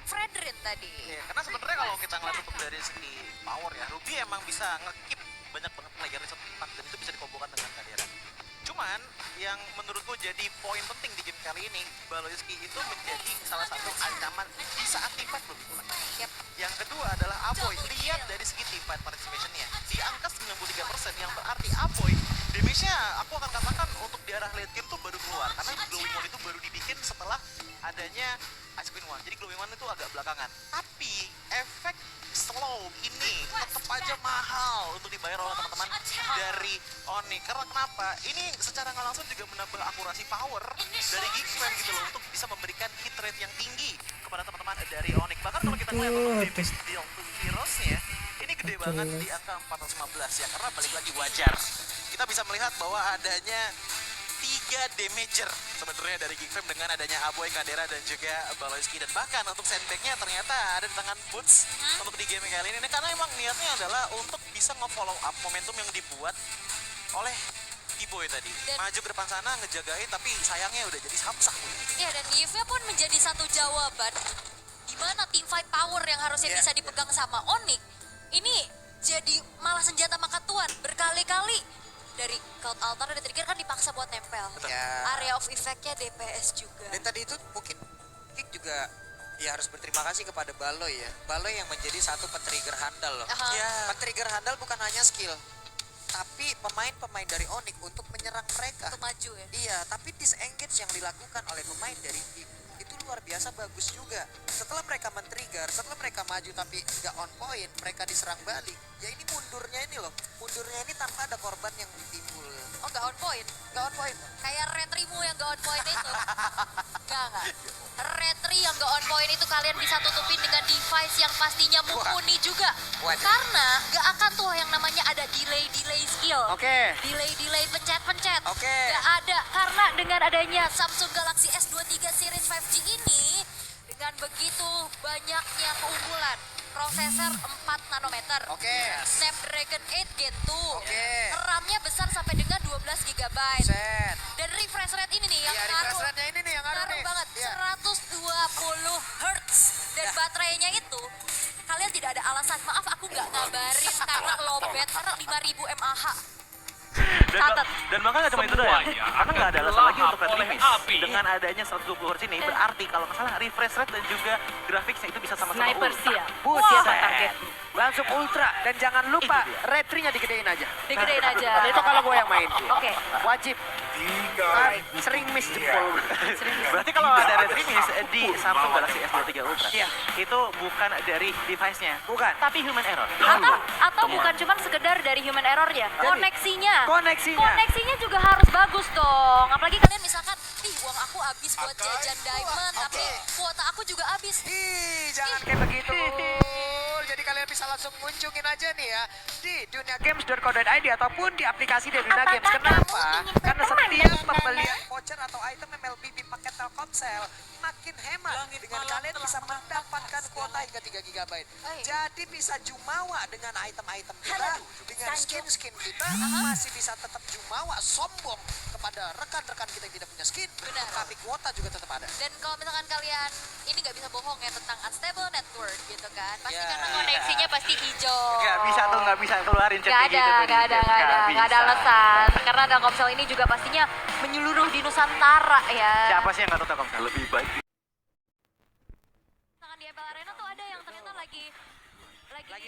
Fredrin tadi. Iya, karena sebenarnya kalau kita ngeliat untuk dari segi power ya, Ruby emang bisa nge-keep banyak banget player di satu tempat dan itu bisa dikombokan dengan Kadera. Cuman yang menurutku jadi poin penting di game kali ini, Baloyski itu menjadi salah satu ancaman di saat teamfight belum dimulai. Yep. Yang kedua adalah Aboy. Lihat dari segi teamfight participation-nya di angka 93% yang berarti Aboy damage-nya aku akan katakan untuk di arah late game tuh baru keluar karena Glowing One itu baru dibikin setelah adanya Ice Queen One. Jadi Glowing One itu agak belakangan. Tapi efek slow ini tetap aja mahal untuk dibayar oleh teman-teman dari Onyx. Karena kenapa? Ini secara nggak langsung juga menambah akurasi power dari Geek Fam gitu loh untuk bisa memberikan hit rate yang tinggi kepada teman-teman dari Onyx. Bahkan kalau kita ngeliat untuk damage deal to heroes-nya, ini gede banget di angka 415 ya. Karena balik lagi wajar. Kita bisa melihat bahwa adanya 3 damager sebenarnya dari Geek Fam dengan adanya Aboy, Kadera dan juga Baloyski, dan bahkan untuk sandbagnya ternyata ada di tangan Boots untuk di game kali ini karena emang niatnya adalah untuk bisa nge-follow up momentum yang dibuat oleh T-Boy tadi. Maju ke depan sana ngejagain tapi sayangnya udah jadi samsak. Ya, dan Yves pun menjadi satu jawaban di mana teamfight power yang harusnya bisa dipegang sama Onyx ini jadi malah senjata makan tuan berkali-kali. Dari Cloud Altar dan trigger kan dipaksa buat nempel. Ya. Area of effect-nya DPS juga. Dan tadi itu mungkin Kick juga ya harus berterima kasih kepada Baloy ya. Baloy yang menjadi satu pentrigger handal loh. Aha. Ya. Pentrigger handal bukan hanya skill, tapi pemain-pemain dari Onyx untuk menyerang mereka. Untuk maju ya. Iya, tapi disengage yang dilakukan oleh pemain dari Kick itu luar biasa bagus juga. Setelah mereka men-trigger, setelah mereka maju tapi nggak on point, mereka diserang balik. Ya ini mundurnya ini loh, mundurnya ini tanpa ada korban yang timbul. Oh, nggak nggak on point. Nggak on point. Kayak retrimu yang nggak on point itu. Nggak. Retri yang nggak on point itu kalian bisa tutupin dengan device yang pastinya mumpuni juga. Waduh. Karena nggak akan tuh yang namanya ada delay skill. Oke. Delay pencet. Oke. Nggak ada. Karena dengan adanya Samsung Galaxy S23 series 5G ini, dengan begitu banyaknya keunggulan, prosesor 4 nanometer, Oke. Snapdragon 8 Gen 2, Oke. RAM-nya besar sampai dengan 12 GB, Set. dan refresh rate ini nih yang Iya, ngaruh, refresh rate-nya ini nih yang ngaruh nih. banget, Iya. 120 Hz, dan Ya. baterainya itu kalian tidak ada alasan, maaf aku nggak ngabarin karena lowbat, karena 5000 mAh. Catat. Dan bahkan nggak cuma itu doang, karena nggak ada alasan lagi untuk red rimis. Dengan adanya 120 Hz ini berarti kalau nggak salah refresh rate dan juga grafiknya itu bisa sama-sama Sniper ultra. siap. Siapa Set. target? Langsung ultra. Dan jangan lupa, Itu dia. retrinya digedein aja. Digedein aja. Itu kalau gue yang main. Oke. Wajib. Sering miss jempol. Berarti kalau ada red rimis di Samsung Galaxy S23 Ultra, Iya. itu bukan dari device-nya, Bukan. tapi human error. Atau bukan cuma sekedar dari human error-nya, koneksinya. Koneksinya. Koneksinya juga harus bagus dong. Apalagi kalian misalkan, ih uang aku habis buat jajan diamond, tapi kuota aku juga habis. Ih, jangan kayak begitu. Jadi kalian bisa langsung kunjungin aja nih ya di duniagames.co.id ataupun di aplikasi dari Dunia Games. Kenapa? Karena setiap pembelian voucher atau item MLBB paket Telkomsel makin hemat dengan kalian bisa mendapatkan kuota hingga 3 GB. Jadi bisa jumawa dengan item-item kita, dengan skin-skin kita, masih bisa tetap jumawa sombong kepada rekan-rekan kita yang tidak punya skin, Benar. tapi kuota juga tetap ada. Dan kalau misalkan kalian ini nggak bisa bohong ya tentang unstable network gitu kan, pasti Ya. karena koneksinya pasti hijau. Nggak bisa tuh, nggak bisa keluarin chat Nggak kayak ada, gitu tuh. nggak ada bisa. alasan. Karena Telkomsel ini juga pastinya menyeluruh di Nusantara ya. Siapa sih yang nggak tahu Telkomsel? Lebih baik. Misalkan di MPL Arena tuh ada yang ternyata lagi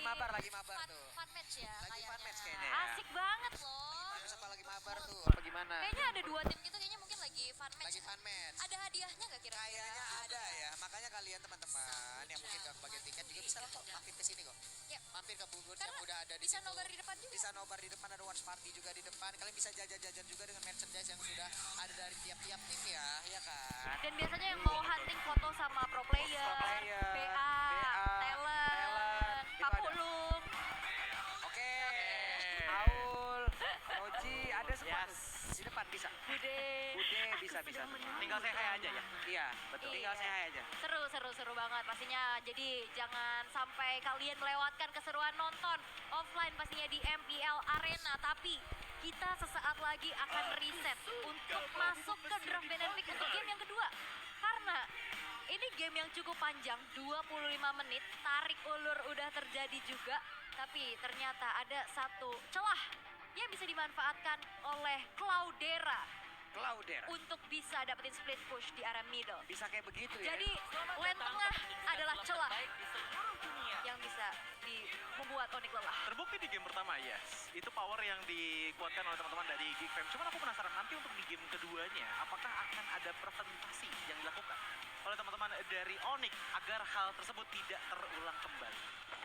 mabar fun, tuh. fun match ya. Lagi fun kayaknya. match kayaknya. Asik banget loh. Siapa lagi mabar tuh? Apa gimana? Kayaknya ada 2 tim gitu, kayaknya mungkin lagi fun match. Lagi fun match. Ada hadiahnya nggak kira-kira? Kayaknya ada ya, makanya kalian teman-teman yang mungkin gak bagian tiket juga bisa kok mampir ke sini kok. Yap. Mampir ke Bubur Karena yang udah ada di bisa situ. nobar di depan juga. Bisa nobar di depan, ada watch party juga di depan. Kalian bisa jajan-jajan juga dengan merchandise yang sudah ada dari tiap-tiap tim ya kan? Dan biasanya yang mau hunting foto sama pro player, BA, talent, itu Pak ada. Pulung. Oke. Aul, Oji, ada semua tuh. Di depan bisa. Bude. Bude bisa. Tinggal saya kayak aja ya. Iya, betul. Iya. Tinggal saya aja. Seru banget pastinya. Jadi jangan sampai kalian melewatkan keseruan nonton offline pastinya di MPL Arena. Tapi kita sesaat lagi akan reset untuk masuk ke draft band and pick untuk game yang kedua. Karena ini game yang cukup panjang, 25 menit. Tarik ulur udah terjadi juga. Tapi ternyata ada satu celah yang bisa dimanfaatkan oleh Cloudera untuk bisa dapetin split push di area middle. Bisa kayak begitu ya. Jadi lane tengah adalah celah yang bisa membuat Onyx lelah. Terbukti di game pertama, yes. Itu power yang dikuatkan oleh teman-teman dari Geek Fam. Cuman aku penasaran nanti untuk di game keduanya, apakah akan ada presentasi yang dilakukan oleh teman-teman dari Onyx agar hal tersebut tidak terulang kembali.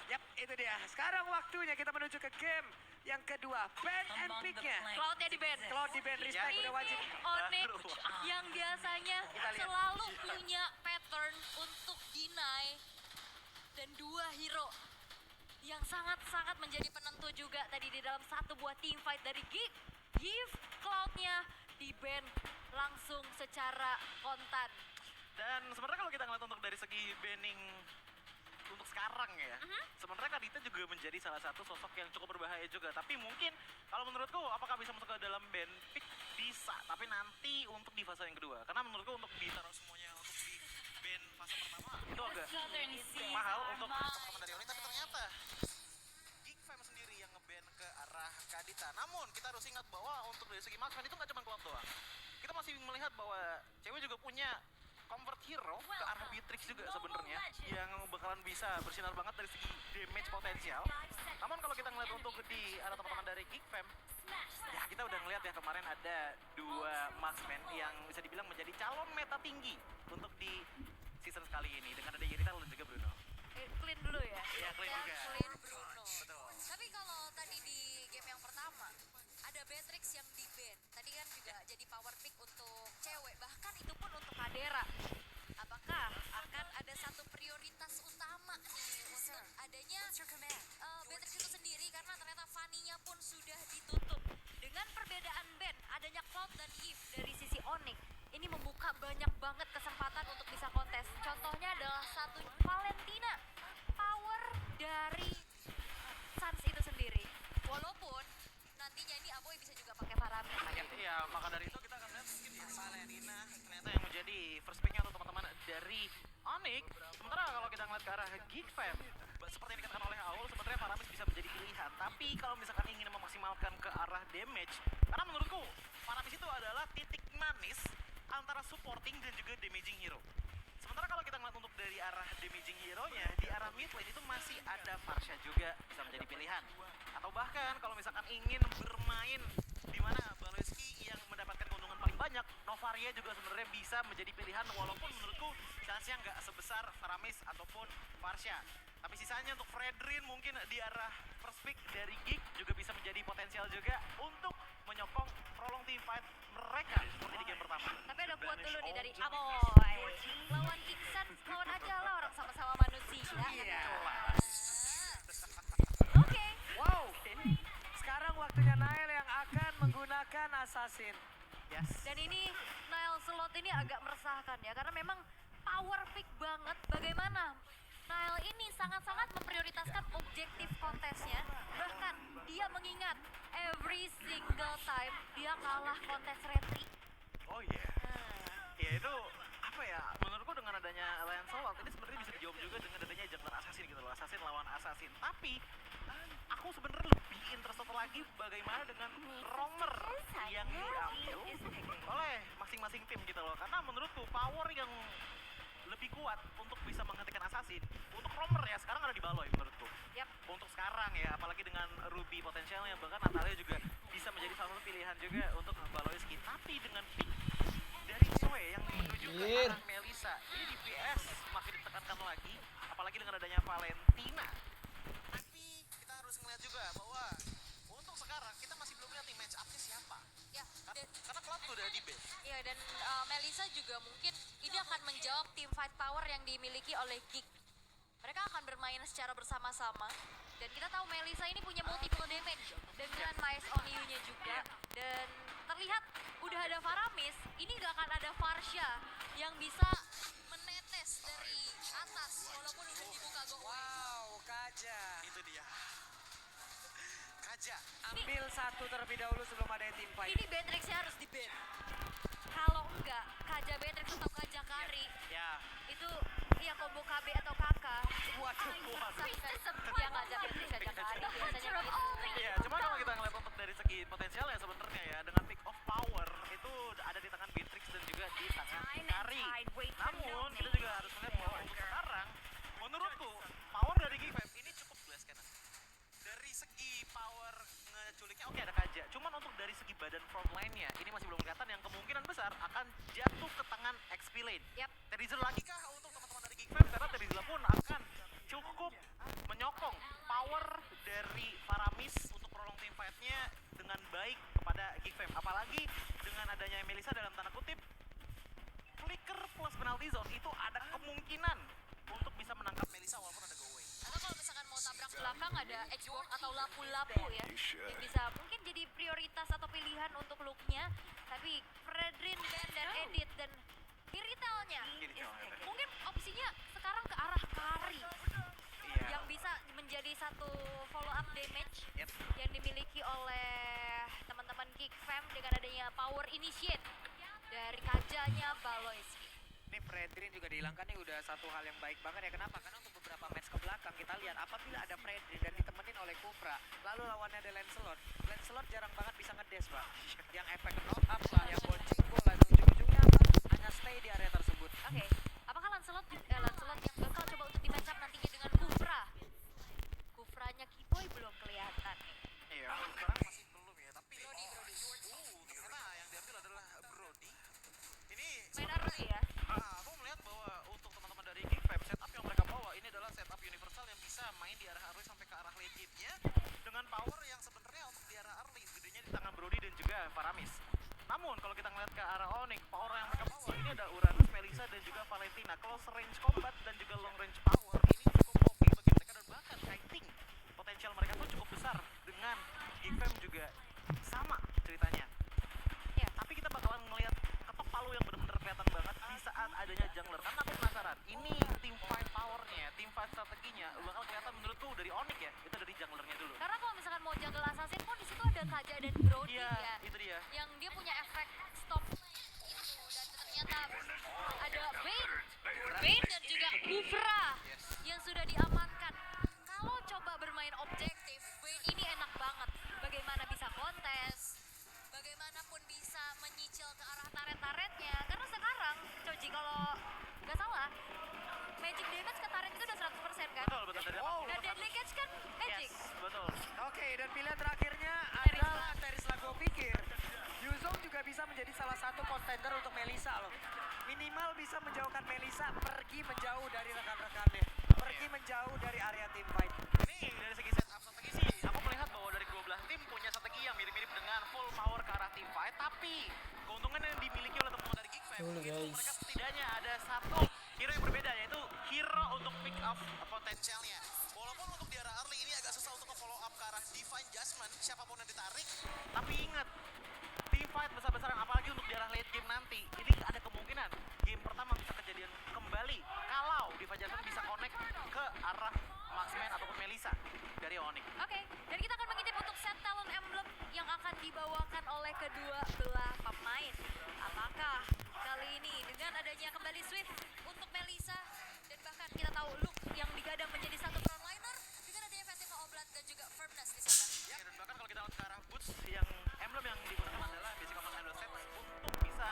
Yap, itu dia. Sekarang waktunya kita menuju ke game yang kedua. Ban and pick-nya. Cloud-nya di ban. Cloud di ban, respect udah wajib. Onyx Baru. yang biasanya Kita lihat. selalu punya pattern untuk deny dan 2 hero yang sangat-sangat menjadi penentu juga tadi di dalam satu buah team fight dari Geek. Give Cloud-nya di ban langsung secara kontan. Dan sebenarnya kalau kita ngeliat untuk dari segi banning untuk sekarang ya, sebenarnya Kadita juga menjadi salah satu sosok yang cukup berbahaya juga. Tapi mungkin kalau menurutku apakah bisa masuk ke dalam band pick? Bisa, tapi nanti untuk di fase yang kedua. Karena menurutku untuk ditaruh semuanya untuk di band fase pertama itu agak mahal untuk teman-teman dari Oni. Tapi ternyata Geek Fam sendiri yang nge-ban ke arah Kadita. Namun kita harus ingat bahwa untuk dari segi marksman itu nggak cuma Cloud doang. Kita masih melihat bahwa cewek juga punya convert hero ke arah Beatrix juga sebenarnya yang bakalan bisa bersinar banget dari segi damage potensial. Namun kalau kita ngeliat untuk di arah teman-teman dari Geek Fam, ya kita udah ngeliat ya kemarin ada 2 marksman yang bisa dibilang menjadi calon meta tinggi untuk di season kali ini dengan ada Yerital dan juga Bruno. Clean dulu ya. Iya, clean juga. Clean Bruno. Betul. Tapi kalau tadi di game yang pertama ada Beatrix yang di ban. Tadi Kadera. Apakah akan ada satu prioritas utama nih untuk adanya Beatrix itu sendiri karena ternyata Fanny-nya pun sudah ditutup. Dengan perbedaan band, adanya Cloud dan Eve dari sisi Onyx, ini membuka banyak banget kesempatan untuk bisa kontes. Contohnya adalah satu Valentina, power dari Suns itu sendiri. Walaupun nantinya ini Aboy bisa juga pakai Parami. Iya, maka dari itu kita akan lihat mungkin ya Valentina ternyata yang menjadi first pick-nya untuk teman-teman dari Onyx. Sementara kalau kita ngeliat ke arah Geek Fam, seperti yang dikatakan oleh Aul, sebenarnya Paramis bisa menjadi pilihan. Tapi kalau misalkan ingin memaksimalkan ke arah damage, karena menurutku Paramis itu adalah titik manis antara supporting dan juga damaging hero. Sementara kalau kita ngeliat untuk dari arah damaging hero-nya, di arah mid lane itu masih ada Farsha juga bisa menjadi pilihan. Atau bahkan kalau misalkan ingin bermain di mana Baloyski yang mendapatkan keuntungan paling banyak, Novaria juga sebenarnya bisa menjadi pilihan walaupun menurutku chance-nya nggak sebesar Paramis ataupun Farsha. Tapi sisanya untuk Fredrin mungkin di arah first pick dari Geek juga bisa menjadi potensial juga untuk menyokong prolong team fight mereka seperti di game pertama. Tapi ada buat dulu nih dari Aboy. Lawan Kingsan, lawan aja lah orang sama-sama manusia. Iya. Oke. Wow. Sekarang waktunya Nail yang akan menggunakan Assassin. Yes. Dan ini Nile Slot ini agak meresahkan ya, karena memang power pick banget. Bagaimana Nile ini sangat-sangat memprioritaskan objektif kontesnya. Bahkan dia mengingat every single time dia kalah kontes retri. Oh iya. Ya itu apa ya, menurutku dengan adanya Lancelot ini sebenarnya bisa dijawab juga dengan adanya jungler assassin gitu loh, assassin lawan assassin. Tapi aku sebenarnya lebih interested lagi bagaimana dengan roamer yang diambil oleh masing-masing tim gitu loh. Karena menurutku power yang lebih kuat untuk bisa menghentikan assassin untuk roamer ya sekarang ada di Baloy menurutku. Yap. Untuk sekarang ya, apalagi dengan Ruby potensialnya, bahkan Natalia juga bisa menjadi salah satu pilihan juga untuk Baloyski. Tapi dengan pick dari Zoe yang menuju ke arah Melissa, ini DPS makin ditekankan lagi, apalagi dengan adanya Valentina. Tapi kita harus ngeliat juga bahwa untuk sekarang kita masih belum lihat nih match up-nya siapa. Ya, Karena Cloud udah di base. iya, dan Melissa juga mungkin ini akan menjawab team fight power yang dimiliki oleh Geek. Mereka akan bermain secara bersama-sama. Dan kita tahu Melissa ini punya multiple damage dengan Mice on You-nya juga. Dan terlihat udah ada Faramis, ini gak akan ada Farsha yang bisa menetes dari atas walaupun udah dibuka go. Wow, Kaja. Itu dia. Kaja. Ambil satu terlebih dahulu sebelum ada team fight. Ini Beatrix-nya harus di-ban. Kalau enggak, Kaja Beatrix atau Kaja Kari, Ya. itu ya combo KB atau KK. Waduh, Ya Kaja Beatrix, Kaja Kari biasanya begitu. Iya, cuma kalau kita ngeliat untuk dari segi potensial ya sebenarnya ya dengan pick of power itu ada di tangan Beatrix dan juga di tangan Kari. Namun kita juga harus melihat bahwa untuk sekarang menurutku power dari G5 ini cukup jelas kan. Dari segi power ngeculiknya oke ada Kaja. Cuman untuk dari segi badan front line-nya ini masih belum kelihatan yang kemungkinan besar akan jatuh ke tangan XP lane. Yap. Terizla lagi kah untuk teman-teman dari Geek Fam? Karena Terizla pun akan cukup menyokong power dari Faramis untuk prolong team fight-nya dengan baik kepada Geek Fam. Apalagi dengan adanya Melissa dalam tanda kutip flicker plus penalty zone itu ada kemungkinan untuk bisa menangkap Melissa walaupun ada go away. Atau kalau misalkan mau tabrak belakang ada edgework atau lapu-lapu ya, yang bisa mungkin jadi prioritas atau pilihan untuk look-nya. Tapi Fredrin dan Edith dan Iritelnya mungkin opsinya sekarang ke arah Kari Iya. yang bisa menjadi satu follow up damage Yep. yang dimiliki oleh teman-teman Geek Fam dengan adanya power initiate dari Kajanya Baloyski. Ini Fredrin juga dihilangkan nih udah satu hal yang baik banget ya. Kenapa? Karena untuk beberapa match ke belakang kita lihat apabila ada Fredrin dan ditemenin oleh Kufra, lalu lawannya ada Lancelot. Lancelot jarang banget bisa ngedes, Pak. Yang efek knock up lah, yang bouncing ball lah, ujung-ujungnya apa? Hanya stay di area tersebut. Oke, apakah Lancelot yang bakal coba untuk di match up nantinya dengan Kufra? Kufranya Kiboy belum kelihatan nih. Iya, sekarang masih belum ya, tapi ternyata yang diambil adalah Brody. Ini Main early ya. aku melihat bahwa untuk teman-teman dari Geek Fam setup yang mereka bawa ini adalah setup universal yang bisa main di arah early sampai ke arah late game-nya dengan power yang sebenarnya untuk di arah early gedenya di tangan Brody dan juga Faramis. Namun kalau kita ngeliat ke arah Onyx, power yang mereka bawa ini ada Uranus, Melissa dan juga Valentina. Close range combat dan juga long range power ini cukup oke bagi mereka dan bahkan I think potensial mereka tuh cukup besar dengan Geek Fam juga sama ceritanya. Ya. Tapi kita bakalan ngeliat ketok palu yang benar-benar kelihatan banget di saat adanya jungler. Karena aku penasaran, ini team fight powernya, team fight strateginya bakal kelihatan menurutku dari Onyx ya, itu dari junglernya dulu. Karena kalau misalkan mau jungle assassin pun di situ ada Kaja dan Brody Iya, ya. itu dia. Yang dia punya efek stop itu dan ternyata ada Bane dan juga Kufra yang sudah diamankan. Kalau coba bermain objektif, Bane ini enak banget. Bagaimana bisa kontes, bagaimanapun bisa menyicil ke arah turret-turretnya. Karena sekarang, Choji kalau nggak salah, magic damage ke turret itu udah 100% kan? Betul, betul. Dari Wow. Dan deadly catch kan magic. Yes, betul. Oke, dan pilihan terakhirnya Terisla. adalah Terisla. Gue pikir Yuzong juga bisa menjadi salah satu contender untuk Melissa loh. Minimal bisa menjauhkan Melissa pergi menjauh dari rekan-rekannya. Pergi menjauh dari area team fight. Ini dari segi setup strategi sih, aku melihat bahwa dari kedua belah tim punya strategi yang mirip-mirip dengan full power ke arah team fight. Tapi keuntungan yang dimiliki oleh teman-teman dari Geek Fam itu mereka setidaknya ada satu hero yang berbeda, yaitu hero untuk pick up potensialnya. Walaupun untuk di arah early ini agak susah untuk follow up ke arah Divine Judgment, siapapun yang ditarik. Tapi ingat, team fight besar-besaran apalagi untuk di arah late game nanti, ini ada kemungkinan game pertama bisa kejadian kembali kalau Divine Judgment bisa connect ke arah Maximan ataupun Melissa dari Onyx. Oke, dan kita akan mengintip untuk set talent emblem yang akan dibawakan oleh kedua belah pemain. Apakah kali ini dengan adanya kembali Swift untuk Melissa dan bahkan kita tahu Luke yang digadang menjadi satu frontliner dengan adanya Fatima Oblat dan juga Firmness di sana. Ya, dan bahkan kalau kita lihat ke arah Boots yang emblem yang digunakan adalah basic command emblem set untuk bisa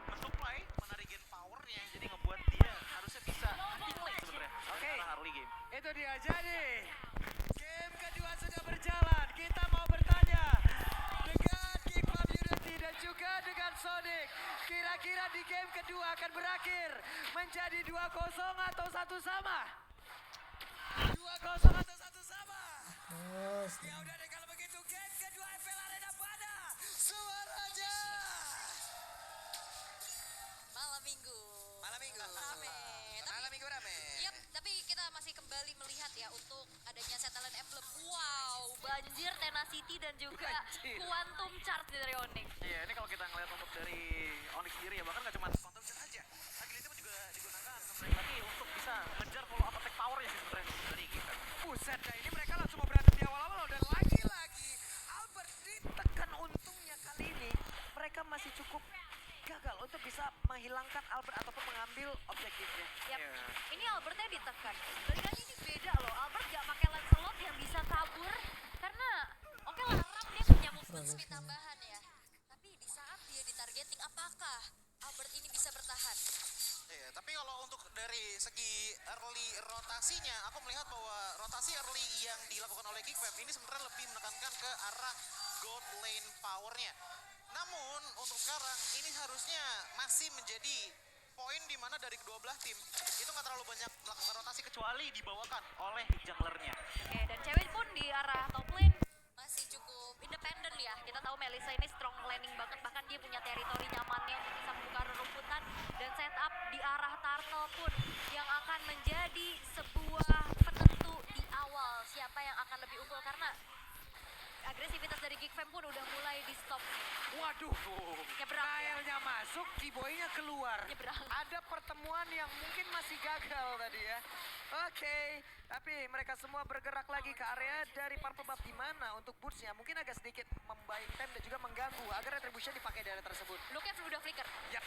mensupply, menarik gain powernya, jadi ngebuat dia harusnya bisa delay sebenarnya. Oke. Karena early game. Itu dia, jadi game kedua sudah berjalan. Kita mau bertanya dengan Geek Fam Unity dan juga dengan Sonic. Kira-kira di game kedua akan berakhir menjadi 2-0 atau 1 sama? 2-0 atau 1 sama? Ya udah deh kalau begitu, game kedua FPL Arena pada Suaranya. Malam minggu. Malam minggu. Rame. Malam minggu rame. Yap, tapi kita masih kembali melihat ya untuk adanya set talent emblem. Wow, banjir Tenacity dan juga Banjir. Quantum Charge dari Onyx. Iya, ini kalau kita ngeliat untuk dari Onyx sendiri ya, bahkan nggak cuma quantum shot aja. Agility pun juga digunakan lagi untuk bisa ngejar follow up attack powernya sih sebenarnya dari kita. Buset, nah ini mereka langsung mau berantem di awal-awal dan lagi-lagi Albert ditekan. Untungnya kali ini mereka masih cukup gagal untuk bisa menghilangkan Albert ataupun mengambil objektifnya. Yap. Iya. Ini Albertnya ditekan. Balik lagi ini beda loh. Albert gak pakai Lancelot yang bisa kabur karena oke lah Ram dia punya movement speed tambahan ya. Tapi di saat dia ditargeting apakah Albert ini bisa bertahan? Iya, tapi kalau untuk dari segi early rotasinya, aku melihat bahwa rotasi early yang dilakukan oleh Geek Fam ini sebenarnya lebih menekankan ke arah gold lane powernya. Namun untuk sekarang ini harusnya masih menjadi poin di mana dari kedua belah tim itu nggak terlalu banyak melakukan rotasi kecuali dibawakan oleh junglernya. Oke, dan cewek pun di arah top lane masih cukup independen ya. Kita tahu Melissa ini strong laning banget, bahkan dia punya teritori nyamannya untuk bisa membuka rerumputan dan setup di arah turtle pun yang akan menjadi sebuah penentu di awal siapa yang akan lebih unggul karena agresivitas dari Geek Fam pun udah mulai di stop. Waduh, Nyebrang ya. Nailnya masuk, Kiboynya keluar. Nyebrang. Ada pertemuan yang mungkin masih gagal tadi ya. Oke, tapi mereka semua bergerak lagi ke area dari Purple Buff di mana untuk bootsnya mungkin agak sedikit membayang time dan juga mengganggu agar retribution dipakai dari tersebut. Looknya udah flicker. Yap,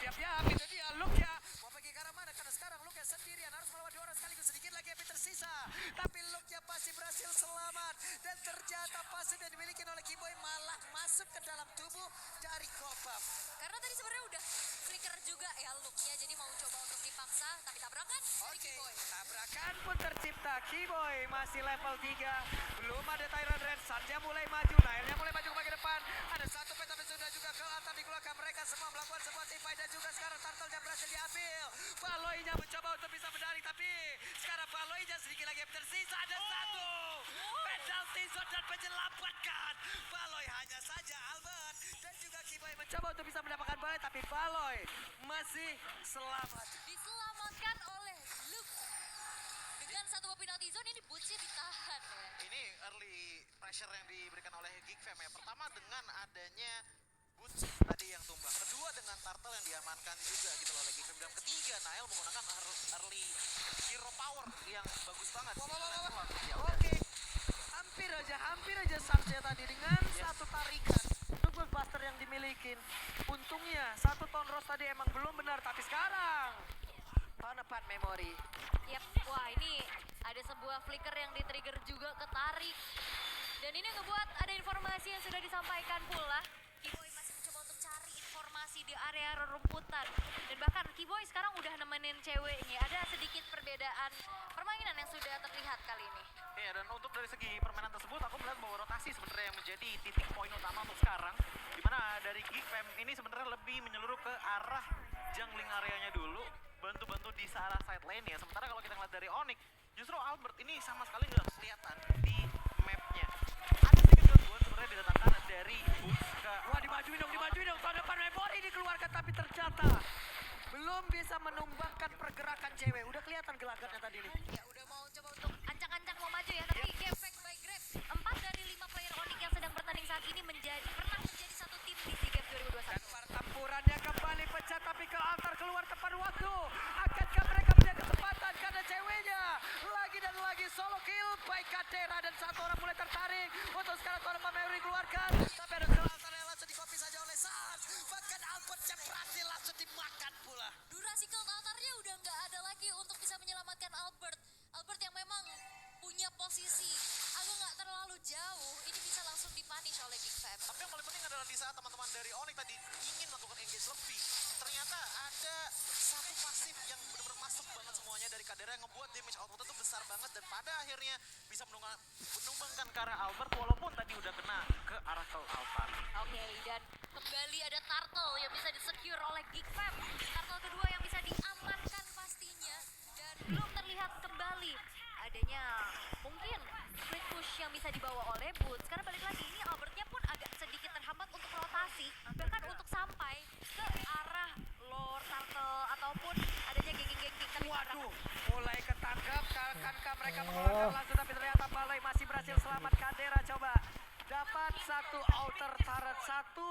itu dia Luke ya. Mau pergi ke arah mana? Karena sekarang Luke ya sendirian harus melawan 2 orang sekaligus, sedikit lagi yang tersisa. Tapi Luke ya pasti berhasil selamat dan ternyata pasti yang dimiliki oleh Kiboy malah masuk ke dalam tubuh dari Kobam. Karena tadi sebenarnya udah flicker juga ya looknya, jadi mau coba untuk dipaksa, tapi tabrakan dari Oke, Kiboy. tabrakan pun tercipta. Kiboy masih level 3. Belum ada Tyrant Red. Sanja mulai maju. Nailnya mulai maju ke bagian depan. Ada satu peta tapi sudah juga ke atas dikeluarkan. Mereka semua melakukan sebuah team fight dan juga sekarang turtle-nya berhasil diambil. Baloinya mencoba untuk bisa menarik, tapi sekarang Baloinya sedikit lagi yang tersisa. Ada satu. Penalty zone dan menyelamatkan. Baloi hanya saja Albert dan juga Kiboy Baloy mencoba untuk bisa mendapatkan Baloy, tapi Baloy masih selamat. Diselamatkan oleh Luke. Dengan satu penalti zone ini Bootsnya ditahan ya. Ini early pressure yang diberikan oleh Geek Fam ya. Pertama dengan adanya Boots tadi yang tumbang. Kedua dengan Turtle yang diamankan juga gitu loh oleh Geek Fam. Dan ketiga Nail menggunakan early hero power yang bagus banget. Ya udah. Oke, hampir aja Sarsnya tadi dengan satu tarikan. Untuk Buster yang dimiliki. Untungnya satu Tonros tadi emang belum benar, tapi sekarang Panepan Memory. Yap, wah ini ada sebuah flicker yang di-trigger juga ketarik. Dan ini ngebuat ada informasi yang sudah disampaikan pula. Kiboy masih mencoba untuk cari informasi di area rerumputan. Dan bahkan Kiboy sekarang udah nemenin ceweknya. Ada sedikit perbedaan permainan yang sudah terlihat kali ini. Iya, dan untuk dari segi permainan tersebut aku melihat bahwa rotasi sebenarnya yang menjadi titik poin utama untuk sekarang. Dimana dari Geek Fam ini sebenarnya lebih menyeluruh ke arah jungling areanya dulu, bantu-bantu di arah side lane ya. Sementara kalau kita ngeliat dari Onyx, justru Albert ini sama sekali nggak kelihatan di mapnya. Ada sedikit gangguan sebenarnya didatangkan dari Boots ke... Wah, dimajuin dong. Panepan Memory dikeluarkan, tapi ternyata belum bisa menumbangkan pergerakan cewek. Udah kelihatan gelagatnya tadi nih. Ya udah mau coba untuk ancang-ancang mau maju ya. Tapi game back by Grab. 4 dari 5 player Onyx yang sedang bertanding saat ini pernah menjadi satu tim di SEA Games 2021. Dan pertempurannya kembali pecah, tapi ke altar keluar tepat waktu. Akankah mereka punya kesempatan karena ceweknya lagi dan lagi solo kill by Kadera, dan satu orang mulai tertarik untuk sekarang Panepan Memory keluarkan. Tapi ada ke altar yang langsung di-copy saja oleh Sars. Bahkan Albert yang berhasil langsung dimakan pula. Durasi kill altarnya udah nggak ada lagi untuk bisa menyelamatkan Albert. Albert yang memang punya posisi agak nggak terlalu jauh, ini bisa langsung dipunish oleh Geek Fam. Tapi yang paling penting adalah di saat teman-teman dari Onyx tadi ingin melakukan engage lebih, ternyata ada satu pasif yang benar-benar masuk banget semuanya dari Kadera yang ngebuat damage output itu besar banget dan pada akhirnya bisa menumbangkan ke arah Albert walaupun tadi udah kena ke arah ke altar. Oke, dan kembali ada Turtle yang bisa disecure oleh Geek Fam. Turtle kedua yang bisa diamankan pastinya dan belum terlihat kembali adanya mungkin split push yang bisa dibawa oleh Boots. Karena balik lagi ini Albertnya pun agak sedikit terhambat untuk rotasi, bahkan untuk sampai ke arah lore Turtle ataupun adanya geng-geng. Waduh, mulai ketangkap. Akankah mereka mengeluarkan langsung, tapi ternyata Baloy masih berhasil selamat. Kadera coba dapat satu outer turret, satu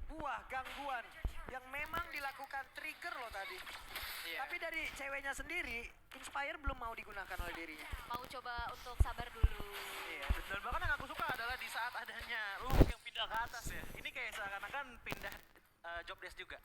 buah gangguan yang memang dilakukan trigger loh tadi. Iya. Tapi dari ceweknya sendiri, Inspire belum mau digunakan oleh dirinya. Mau coba untuk sabar dulu. Iya, dan bahkan yang aku suka adalah di saat adanya Luke yang pindah ke atas ya. Ini kayak seakan-akan pindah job desk juga.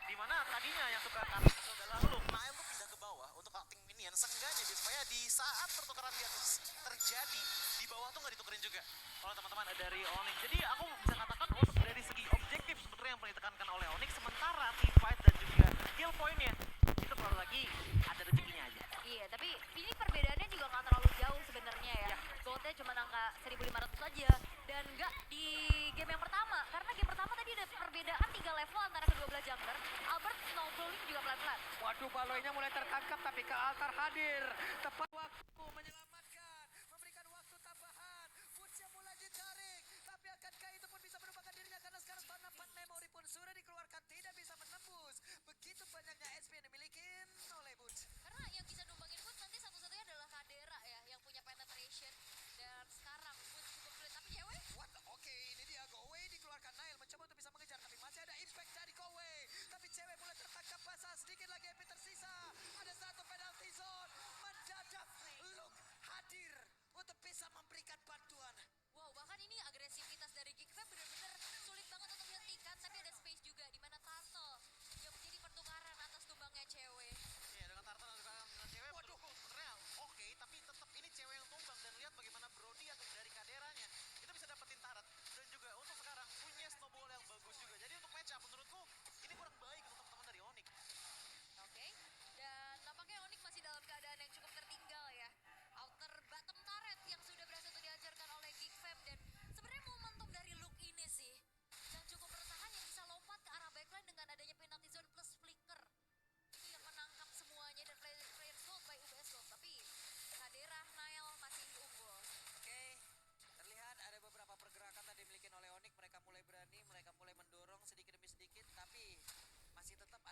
Dimana tadinya yang suka cutting itu adalah Luke, Nail tuh pindah ke bawah untuk cutting minion. Seenggaknya supaya di saat pertukaran di atas terjadi, di bawah tuh nggak ditukerin juga oleh teman-teman dari Onyx. Jadi aku bisa katakan untuk dari segi objektif sebenarnya yang paling ditekankan oleh Onyx, sementara team fight dan juga kill point-nya itu kalau lagi ada rezekinya aja. Iya, tapi ini perbedaannya juga nggak terlalu jauh sebenarnya ya. Goldnya cuma angka 1.500 saja dan nggak di game yang pertama. Karena game pertama tadi ada perbedaan 3 level antara kedua belah jungler. Albert snowballing juga pelan-pelan. Waduh, Baloynya mulai tertangkap, tapi ke altar hadir. Tepat waktu menyelamatkan, memberikan waktu tambahan. Boots yang mulai ditarik, tapi akankah itu pun bisa menumpahkan dirinya karena sekarang Panepan Memory pun sudah dikeluarkan, tidak bisa menembus begitu banyaknya SP yang dimiliki oleh Boots. Karena yang bisa numbangin Boots nanti satu-satunya adalah Kadera ya, yang punya penetration. Dan sekarang Boots cukup sulit, tapi cewek What? Oke, ini dia Go Away dikeluarkan. Nail mencoba untuk bisa mengejar, tapi masih ada impact dari Go Away. Tapi cewek mulai tertangkap basah, sedikit lagi MP tersisa. Ada satu penalty zone. Mendadak Luke hadir untuk bisa memberikan bantuan. wow, bahkan ini agresivitas dari Geek Fam benar-benar sulit banget untuk dihentikan. Tapi ada space juga di mana Turtle yang menjadi pertukaran atas tumbangnya cewek. Iya, dengan Tartan dan dengan cewek menurutku sebenarnya oke, tapi tetap ini cewek yang tumbang dan lihat bagaimana Brody atau dari Kaderanya itu bisa dapetin Tarat dan juga untuk sekarang punya snowball yang bagus juga. Jadi untuk match up menurutku ini kurang baik untuk teman-teman dari Onyx. Oke, dan tampaknya Onyx masih dalam keadaan yang cukup tertinggal ya. Outer bottom turret yang sudah berhasil untuk dihajarkan oleh Geek Fam. Dan sebenarnya momentum dari Luke ini sih yang cukup bertahan, yang bisa lompat ke arah backline dengan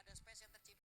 ada space yang tercipta.